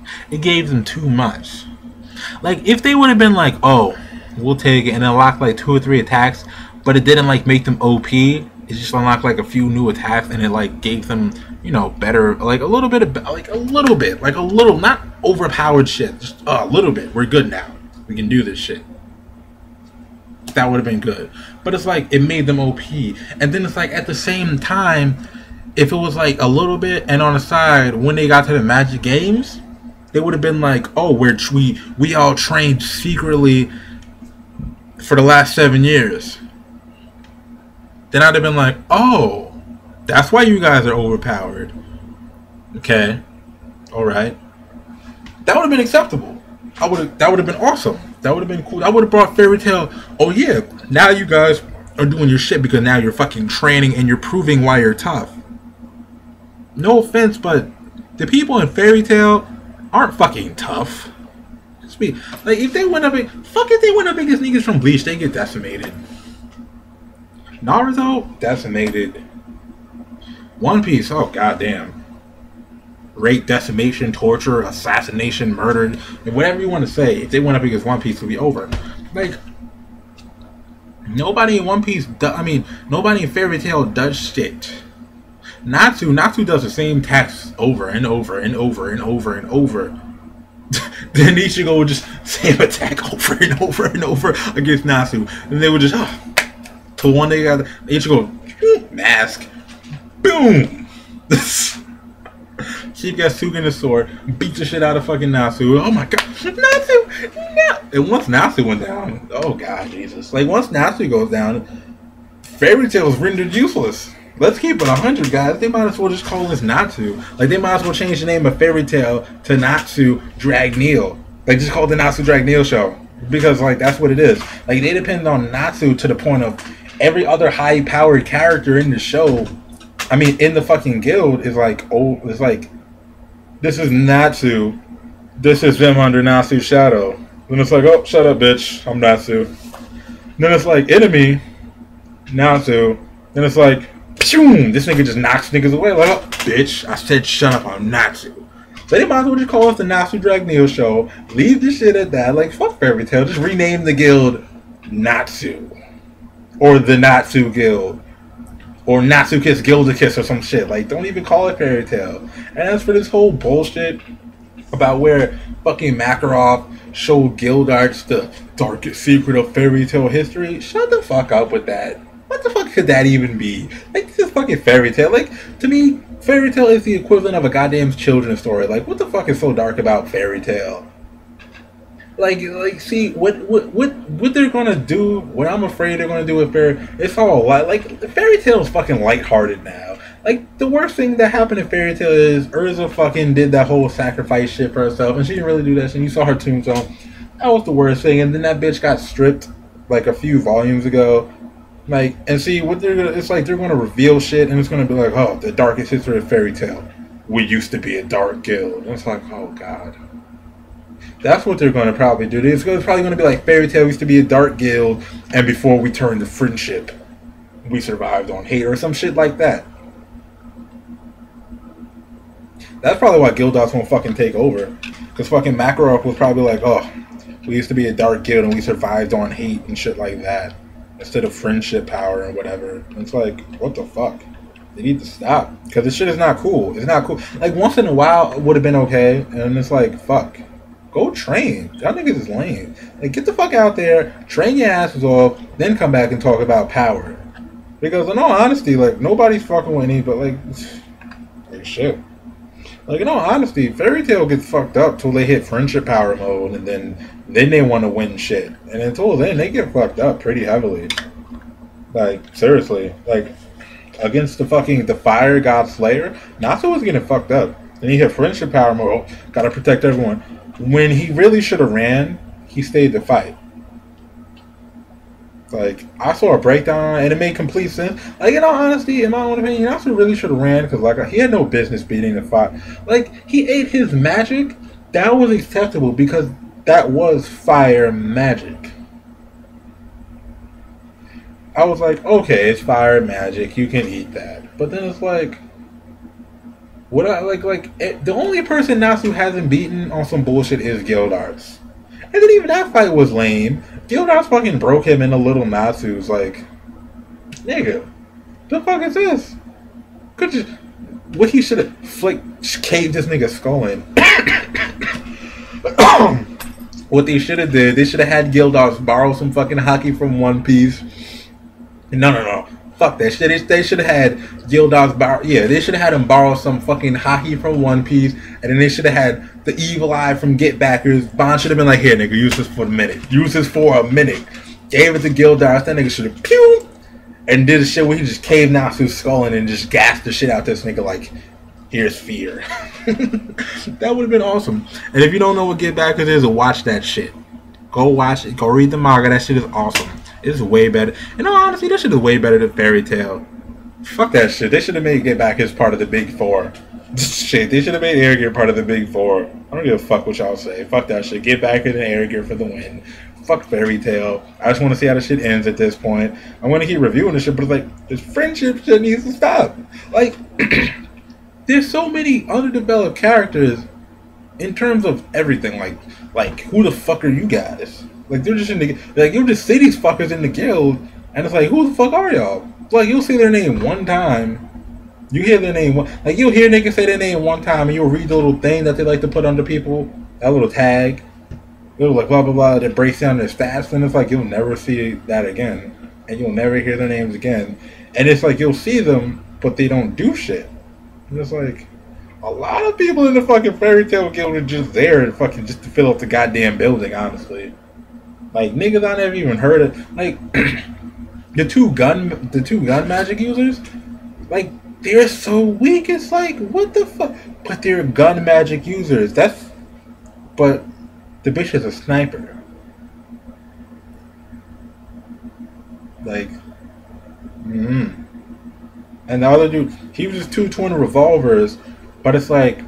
Like, if they would have been like, oh, we'll take it and unlock like 2 or 3 attacks, but it didn't like make them OP. It just unlocked like a few new attacks, and it like gave them, you know, better, like a little, not overpowered shit, just a little bit. We're good now. We can do this shit. That would have been good. But it's like it made them OP, and then it's like at the same time, if it was like a little bit, and on the side when they got to the Magic Games, they would have been like, oh, we all trained secretly for the last 7 years. Then I'd have been like, oh, that's why you guys are overpowered. Okay. Alright. That would have been acceptable. That would have been awesome. That would have been cool. I would have brought Fairy Tail, oh yeah, now you guys are doing your shit because now you're fucking training and you're proving why you're tough. No offense, but the people in Fairy Tail aren't fucking tough. Like, if they went up against niggas from Bleach, they get decimated. Naruto, decimated. One Piece, oh goddamn. Rape, decimation, torture, assassination, murder, whatever you want to say. If they went up against One Piece, it would be over. Like, nobody in One Piece, nobody in Fairy Tail does shit. Natsu does the same tasks over and over and over and over and over. Then Ichigo would just same attack over and over and over against Natsu, and they would just till one day Ichigo mask, boom. Chief gets Suga in the sword, beats the shit out of fucking Natsu. Oh my god, Natsu! No! And once Natsu went down, oh god, Jesus! Like, once Natsu goes down, Fairy Tail is rendered useless. Let's keep it 100, guys. They might as well just call this Natsu. Like, they might as well change the name of Fairy Tail to Natsu Drag Neil. Like, just call it the Natsu Drag Neil show. Because, like, that's what it is. Like, they depend on Natsu to the point of every other high-powered character in the show, in the fucking guild, is like, oh, it's like, this is Natsu. This is them under Natsu's shadow. Then it's like, oh, shut up, bitch. I'm Natsu. Then it's like, enemy, Natsu. Then it's like, phew, this nigga just knocks niggas away. Like, oh, bitch, I said shut up, I'm Natsu. So they might as well just call it the Natsu Drag Neil show. Leave the shit at that. Like, fuck Fairy Tail. Just rename the guild Natsu. Or the Natsu Guild. Or Natsu Kiss Gilda Kiss or some shit. Like, don't even call it Fairy Tail. And as for this whole bullshit about where fucking Makarov showed Gildarts the darkest secret of fairy tale history. Shut the fuck up with that. What the fuck could that even be? Like, this is fucking fairy tale. Like, to me, fairy tale is the equivalent of a goddamn children's story. Like, what the fuck is so dark about fairy tale? Like, see what they're gonna do. What I'm afraid they're gonna do with fairy. It's all like the fairy tale is fucking lighthearted now. Like, the worst thing that happened in fairy tale is Urza fucking did that whole sacrifice shit for herself, and she didn't really do that shit. And you saw her tombstone. That was the worst thing. And then that bitch got stripped like a few volumes ago. Like, and see what they're gonna. It's like they're gonna reveal shit, and it's gonna be like, oh, the darkest history of fairy tale. We used to be a dark guild. And it's like, oh god. That's what they're going to probably do. It's probably going to be like fairy tale used to be a dark guild, and before we turned to friendship, we survived on hate or some shit like that. That's probably why Gildos won't fucking take over, because fucking Makarov was probably like, oh, we used to be a dark guild and we survived on hate and shit like that, instead of friendship power and whatever. And it's like, what the fuck? They need to stop, because this shit is not cool. It's not cool. Like, once in a while it would have been okay, and it's like, fuck. Go train. Y'all niggas is lame. Like, get the fuck out there, train your asses off, then come back and talk about power. Because in all honesty, like, nobody's fucking winning, but like shit. Like, in all honesty, fairy tale gets fucked up till they hit friendship power mode, and then they want to win shit. And until then, they get fucked up pretty heavily. Like, seriously. Like, against the fire god Slayer, Natsu was getting fucked up. Then he hit friendship power mode, gotta protect everyone. When he really should have ran, he stayed to fight. Like, I saw a breakdown, and it made complete sense. Like, in all honesty, in my own opinion, Natsu really should have ran, because, like, he had no business beating the fight. Like, he ate his magic. That was acceptable, because that was fire magic. I was like, okay, it's fire magic, you can eat that. But then it's like, the only person Natsu hasn't beaten on some bullshit is Gildarts. And then even that fight was lame. Gildarts fucking broke him into little Natsu's. Like, nigga, the fuck is this? What he should have caved this nigga's skull in. What they should have did, they should have had Gildarts borrow some fucking hockey from One Piece. No. Fuck that shit. They should have had Gildarts borrow. Yeah, they should have had him borrow some fucking hockey from One Piece, and then they should have had the Evil Eye from Get Backers. Bond should have been like, here, nigga, use this for a minute. Use this for a minute. Gave it to Gildarts. That nigga should have pew and did a shit where he just caved Natsu's skull in and just gassed the shit out this nigga like, here's fear. That would have been awesome. And if you don't know what Get Backers is, watch that shit. Go watch it. Go read the manga. That shit is awesome. It's way better. And no, honestly, that shit is way better than Fairy Tail. Fuck that shit. They should have made Get Back as part of the Big Four. Shit, they should have made Air Gear part of the Big Four. I don't give a fuck what y'all say. Fuck that shit. Get Back and Air Gear for the win. Fuck Fairy Tail. I just want to see how the shit ends at this point. I want to keep reviewing the shit, but it's like, this friendship shit needs to stop. Like, there's so many underdeveloped characters in terms of everything. Like who the fuck are you guys? Like, they're just in the, like, you'll just see these fuckers in the guild, and it's like, who the fuck are y'all? Like, you'll see their name one time, you hear their name, like, you'll hear niggas say their name one time, and you'll read the little thing that they like to put under people, that little tag, little, like, blah, blah, blah, that breaks down their stats, and it's like, you'll never see that again, and you'll never hear their names again, and it's like, you'll see them, but they don't do shit, and it's like, a lot of people in the fucking Fairy Tail guild are just there to fucking just to fill up the goddamn building, honestly. Like, niggas I never even heard of. Like, the two gun magic users, like, they're so weak. It's like, what the fuck? But they're gun magic users. But the bitch is a sniper. Like, And the other dude, he was just two twin revolvers. But it's like,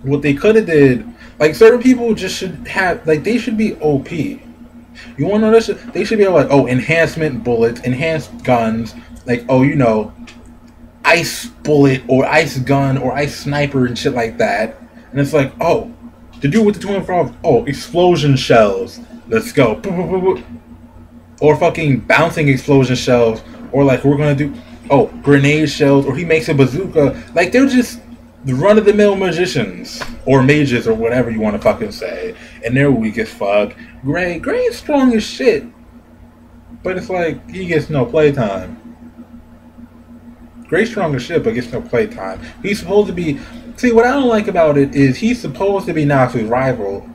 what they could have did. Like, certain people just should have, like, they should be OP. You want to know this? They should be able, like, oh, enhancement bullets, enhanced guns, like, oh, you know, ice bullet or ice gun or ice sniper and shit like that. And it's like, oh, to do with the twin frogs, oh, explosion shells. Let's go. Or fucking bouncing explosion shells. Or, like, we're going to do, oh, grenade shells. Or he makes a bazooka. Like, they're just the run-of-the-mill magicians or mages or whatever you want to fucking say, and they're weak as fuck. Gray's strong as shit, but it's like he gets no playtime. Gray's strong as shit, but gets no playtime. He's supposed to be. See, what I don't like about it is he's supposed to be Natsu's rival,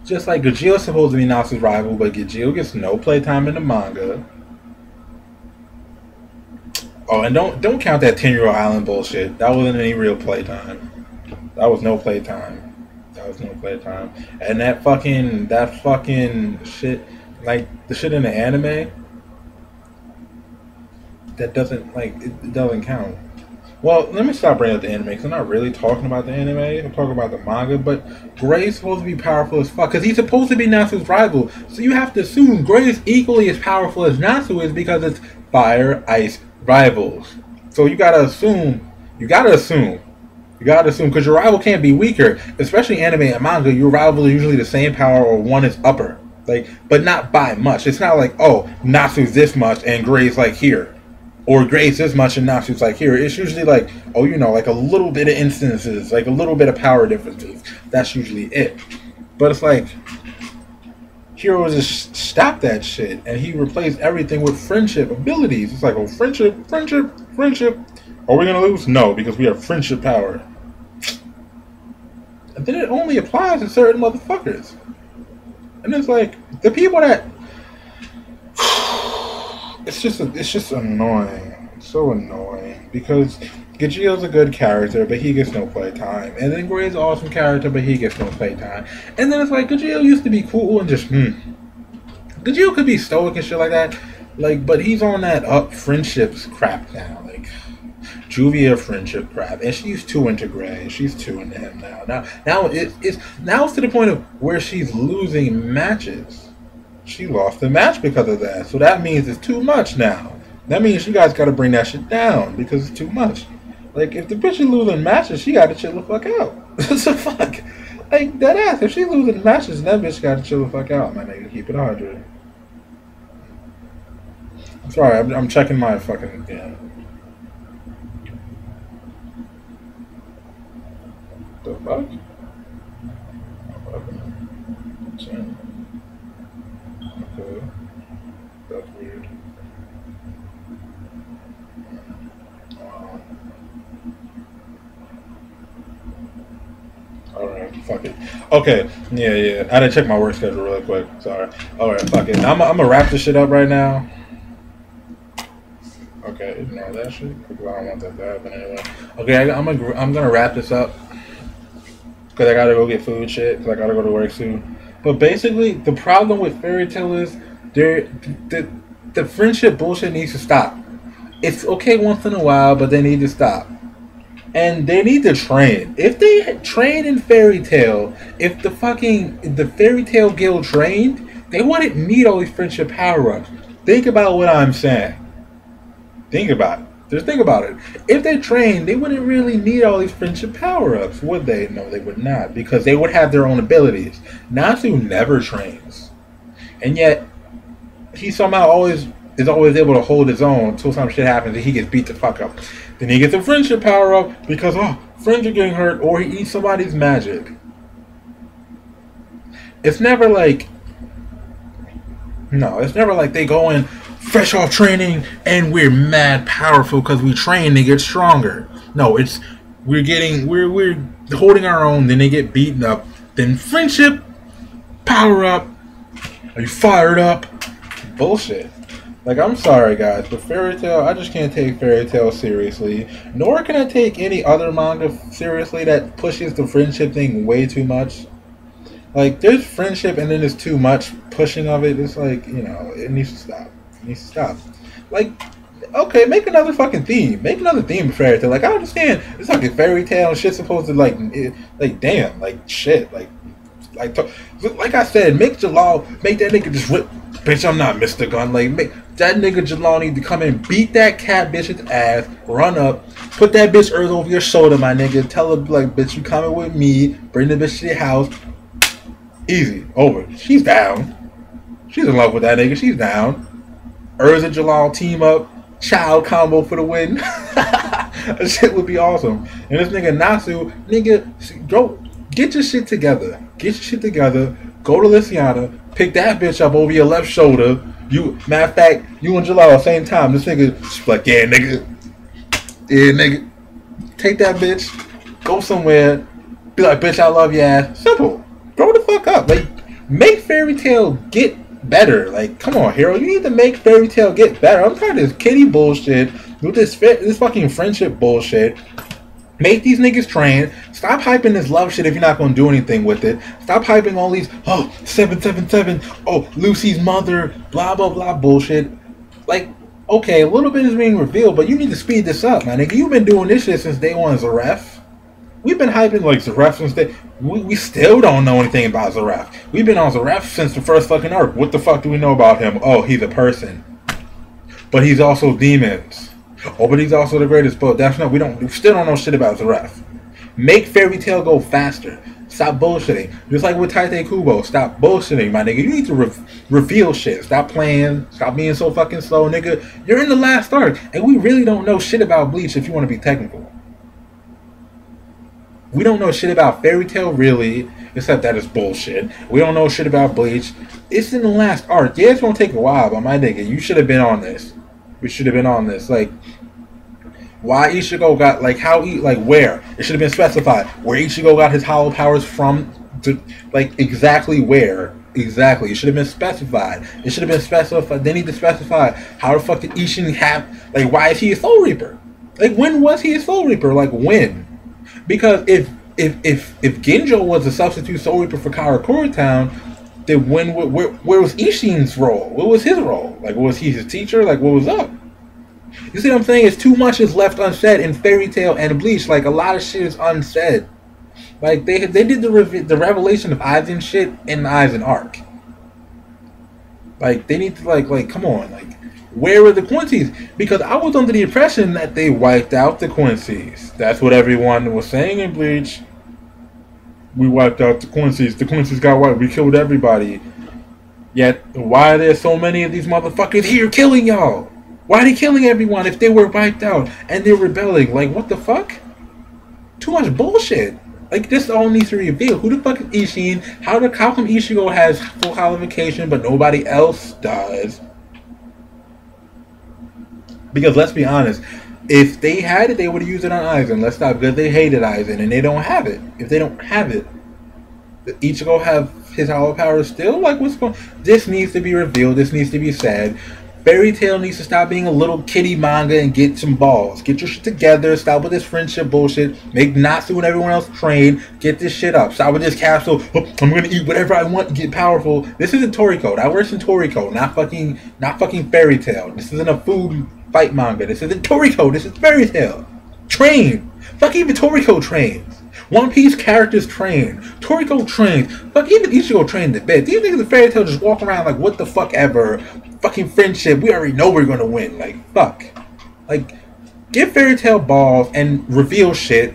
just like Gajil's supposed to be Natsu's rival, but Gajil gets no playtime in the manga. Oh, and don't count that 10-year-old island bullshit. That wasn't any real playtime. That was no playtime. And that fucking shit, like the shit in the anime, that doesn't it doesn't count. Well, let me stop bringing up the anime because I'm not really talking about the anime. I'm talking about the manga. But Gray's supposed to be powerful as fuck because he's supposed to be Natsu's rival. So you have to assume Gray is equally as powerful as Natsu is because it's fire, ice, rivals. So you gotta assume because your rival can't be weaker. Especially anime and manga, your rival is usually the same power or one is upper. But not by much. It's not like, oh, Natsu's this much and Gray's like here. Or Gray's this much and Natsu's like here. It's usually like, oh, like a little bit of instances, like a little bit of power differences. That's usually it. But it's like, Hiro just stopped that shit and he replaced everything with friendship abilities. It's like, oh, friendship. Are we gonna lose? No, because we have friendship power. And then it only applies to certain motherfuckers. And it's like, the people that... It's just annoying. It's so annoying. Because Gajil's a good character, but he gets no playtime. And then Gray's an awesome character, but he gets no playtime. And then it's like, Gajil used to be cool and just, Gajil could be stoic and shit like that. But he's on that up friendships crap now. Juvia friendship crap. And she's too into Gray. She's too into him now. Now it's to the point of where she's losing matches. She lost the match because of that. So that means it's too much now. That means you guys gotta bring that shit down because it's too much. If the bitch is losing matches, she gotta chill the fuck out. So fuck. That ass. If she's losing matches, that bitch gotta chill the fuck out, my nigga. Keep it 100. I'm sorry, I'm checking my fucking... Yeah. The fuck? Okay. That's weird. Alright, fuck it. Okay, yeah. I had to check my work schedule really quick. Sorry. Alright, fuck it. I'm gonna wrap this shit up right now. Okay, ignore that shit because I don't want that to happen anyway. Okay, I'm gonna wrap this up because I gotta go get food shit because I gotta go to work soon. But basically, the problem with Fairy Tail is the friendship bullshit needs to stop. It's okay once in a while, but they need to stop. And they need to train. If they had trained in Fairy Tail, if the Fairy Tail Guild trained, they wouldn't need all these friendship power-ups. Think about what I'm saying. Think about it. Just think about it. If they trained, they wouldn't really need all these friendship power-ups, would they? No, they would not, because they would have their own abilities. Natsu never trains. And yet, he somehow is always able to hold his own until some shit happens and he gets beat the fuck up. Then he gets a friendship power-up because, friends are getting hurt, or he eats somebody's magic. It's never like... No, it's never like they go in fresh off training and we're mad powerful because we train to get stronger. No, it's we're holding our own, then they get beaten up. Then friendship, power up, are you fired up? Bullshit. I'm sorry guys, but Fairy Tail, I just can't take Fairy Tail seriously. Nor can I take any other manga seriously that pushes the friendship thing way too much. There's friendship and then there's too much pushing of it. It's it needs to stop. It needs to stop. Okay, make another fucking theme. Make another theme of Fairy Tail. I understand. It's like a Fairy Tail and shit's supposed to damn, shit. Like I said, make Jalal, make that nigga just rip. Bitch, I'm not Mr. Gun. Make that nigga Jalal need to come in, beat that cat bitch's ass, run up, put that bitch Earth over your shoulder, my nigga. Tell her, bitch, you coming with me. Bring the bitch to your house. Easy. Over. She's down. She's in love with that nigga. She's down. Urza and Jalal team up. child combo for the win. That shit would be awesome. And this nigga Natsu, nigga, go get your shit together. Get your shit together. Go to Lysiana. Pick that bitch up over your left shoulder. Matter of fact, you and Jalal at the same time. This nigga, like, yeah, nigga. Yeah, nigga. Take that bitch. Go somewhere. Be like, bitch, I love your ass. Simple. Grow the fuck up. Like, make Fairy Tail get better. Like, come on, hero. You need to make Fairy Tail get better. I'm tired of this kitty bullshit. With this fucking friendship bullshit. Make these niggas train. Stop hyping this love shit if you're not going to do anything with it. Stop hyping all these, 777, Lucy's mother, blah, blah, blah bullshit. Like, okay, a little bit is being revealed, but you need to speed this up, man. Nigga, you've been doing this shit since day one as Zeref. We've been hyping, like, Zeref since day... We still don't know anything about Zeref. We've been on Zeref since the first fucking arc. What the fuck do we know about him? Oh, he's a person. But he's also demons. Oh, but he's also the greatest, but that's not, we still don't know shit about Zeref. Make Fairy Tail go faster. Stop bullshitting. Just like with Tite Kubo, stop bullshitting, my nigga. You need to reveal shit. Stop playing. Stop being so fucking slow, nigga. You're in the last arc, and we really don't know shit about Bleach if you want to be technical. We don't know shit about Fairy Tail, really, except that it's bullshit. We don't know shit about Bleach. It's in the last arc. Yeah, it's gonna take a while, but my nigga, you should have been on this. We should have been on this. Like, why Ichigo got, like, where? It should have been specified. Where Ichigo got his hollow powers from, to, like, exactly where. Exactly. It should have been specified. It should have been specified. They need to specify how the fuck did Ishin have, like, why is he a Soul Reaper? Like, when was he a Soul Reaper? Like, when? Because if Ginjo was a substitute Soul Reaper for Karakura Town, then where was Ishin's role? What was his role? Like, was he his teacher? Like, what was up? You see what I'm saying? It's too much is left unsaid in Fairy Tail and Bleach. Like, a lot of shit is unsaid. Like, they did the revelation of Aizen shit in the Aizen arc. Like, they need to, like, come on. Like, where were the Quincy's? Because I was under the impression that they wiped out the Quincy's. That's what everyone was saying in Bleach. We wiped out the Quincy's. The Quincy's got wiped. We killed everybody. Yet, why are there so many of these motherfuckers here killing y'all? Why are they killing everyone if they were wiped out and they're rebelling? Like, what the fuck? Too much bullshit. Like, this all needs to be revealed. Who the fuck is Ishin? How come Ichigo has full qualification but nobody else does? Because let's be honest, if they had it, they would have used it on Aizen. Let's stop, because they hated Aizen and they don't have it. If they don't have it, Ichigo have his hollow powers still? Like, what's going on? This needs to be revealed. This needs to be said. Fairy Tail needs to stop being a little kiddie manga and get some balls. Get your shit together. Stop with this friendship bullshit. Make Natsu and everyone else train. Get this shit up. Stop with this capsule. Oh, I'm gonna eat whatever I want and get powerful. This isn't Toriko. That works in Toriko, not fucking Fairy Tail. This isn't a food fight manga. This isn't Toriko. This is Fairy Tail. Train. Fuck, even Toriko trains. One Piece characters train. Toriko trains. Fuck, even Ichigo trained a bit. These niggas in Fairy Tail just walk around like what the fuck ever. Fucking friendship. We already know we're gonna win. Like, fuck. Like, give Fairy Tail balls and reveal shit.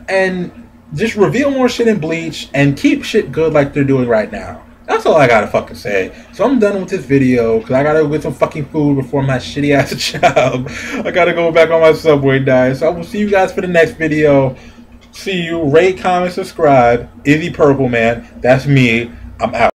And just reveal more shit in Bleach. And keep shit good like they're doing right now. That's all I gotta fucking say. So I'm done with this video. Because I gotta go get some fucking food before my shitty ass job. I gotta go back on my Subway diet. So I will see you guys for the next video. See you. Rate, comment, subscribe. Izzy Purple Man. That's me. I'm out.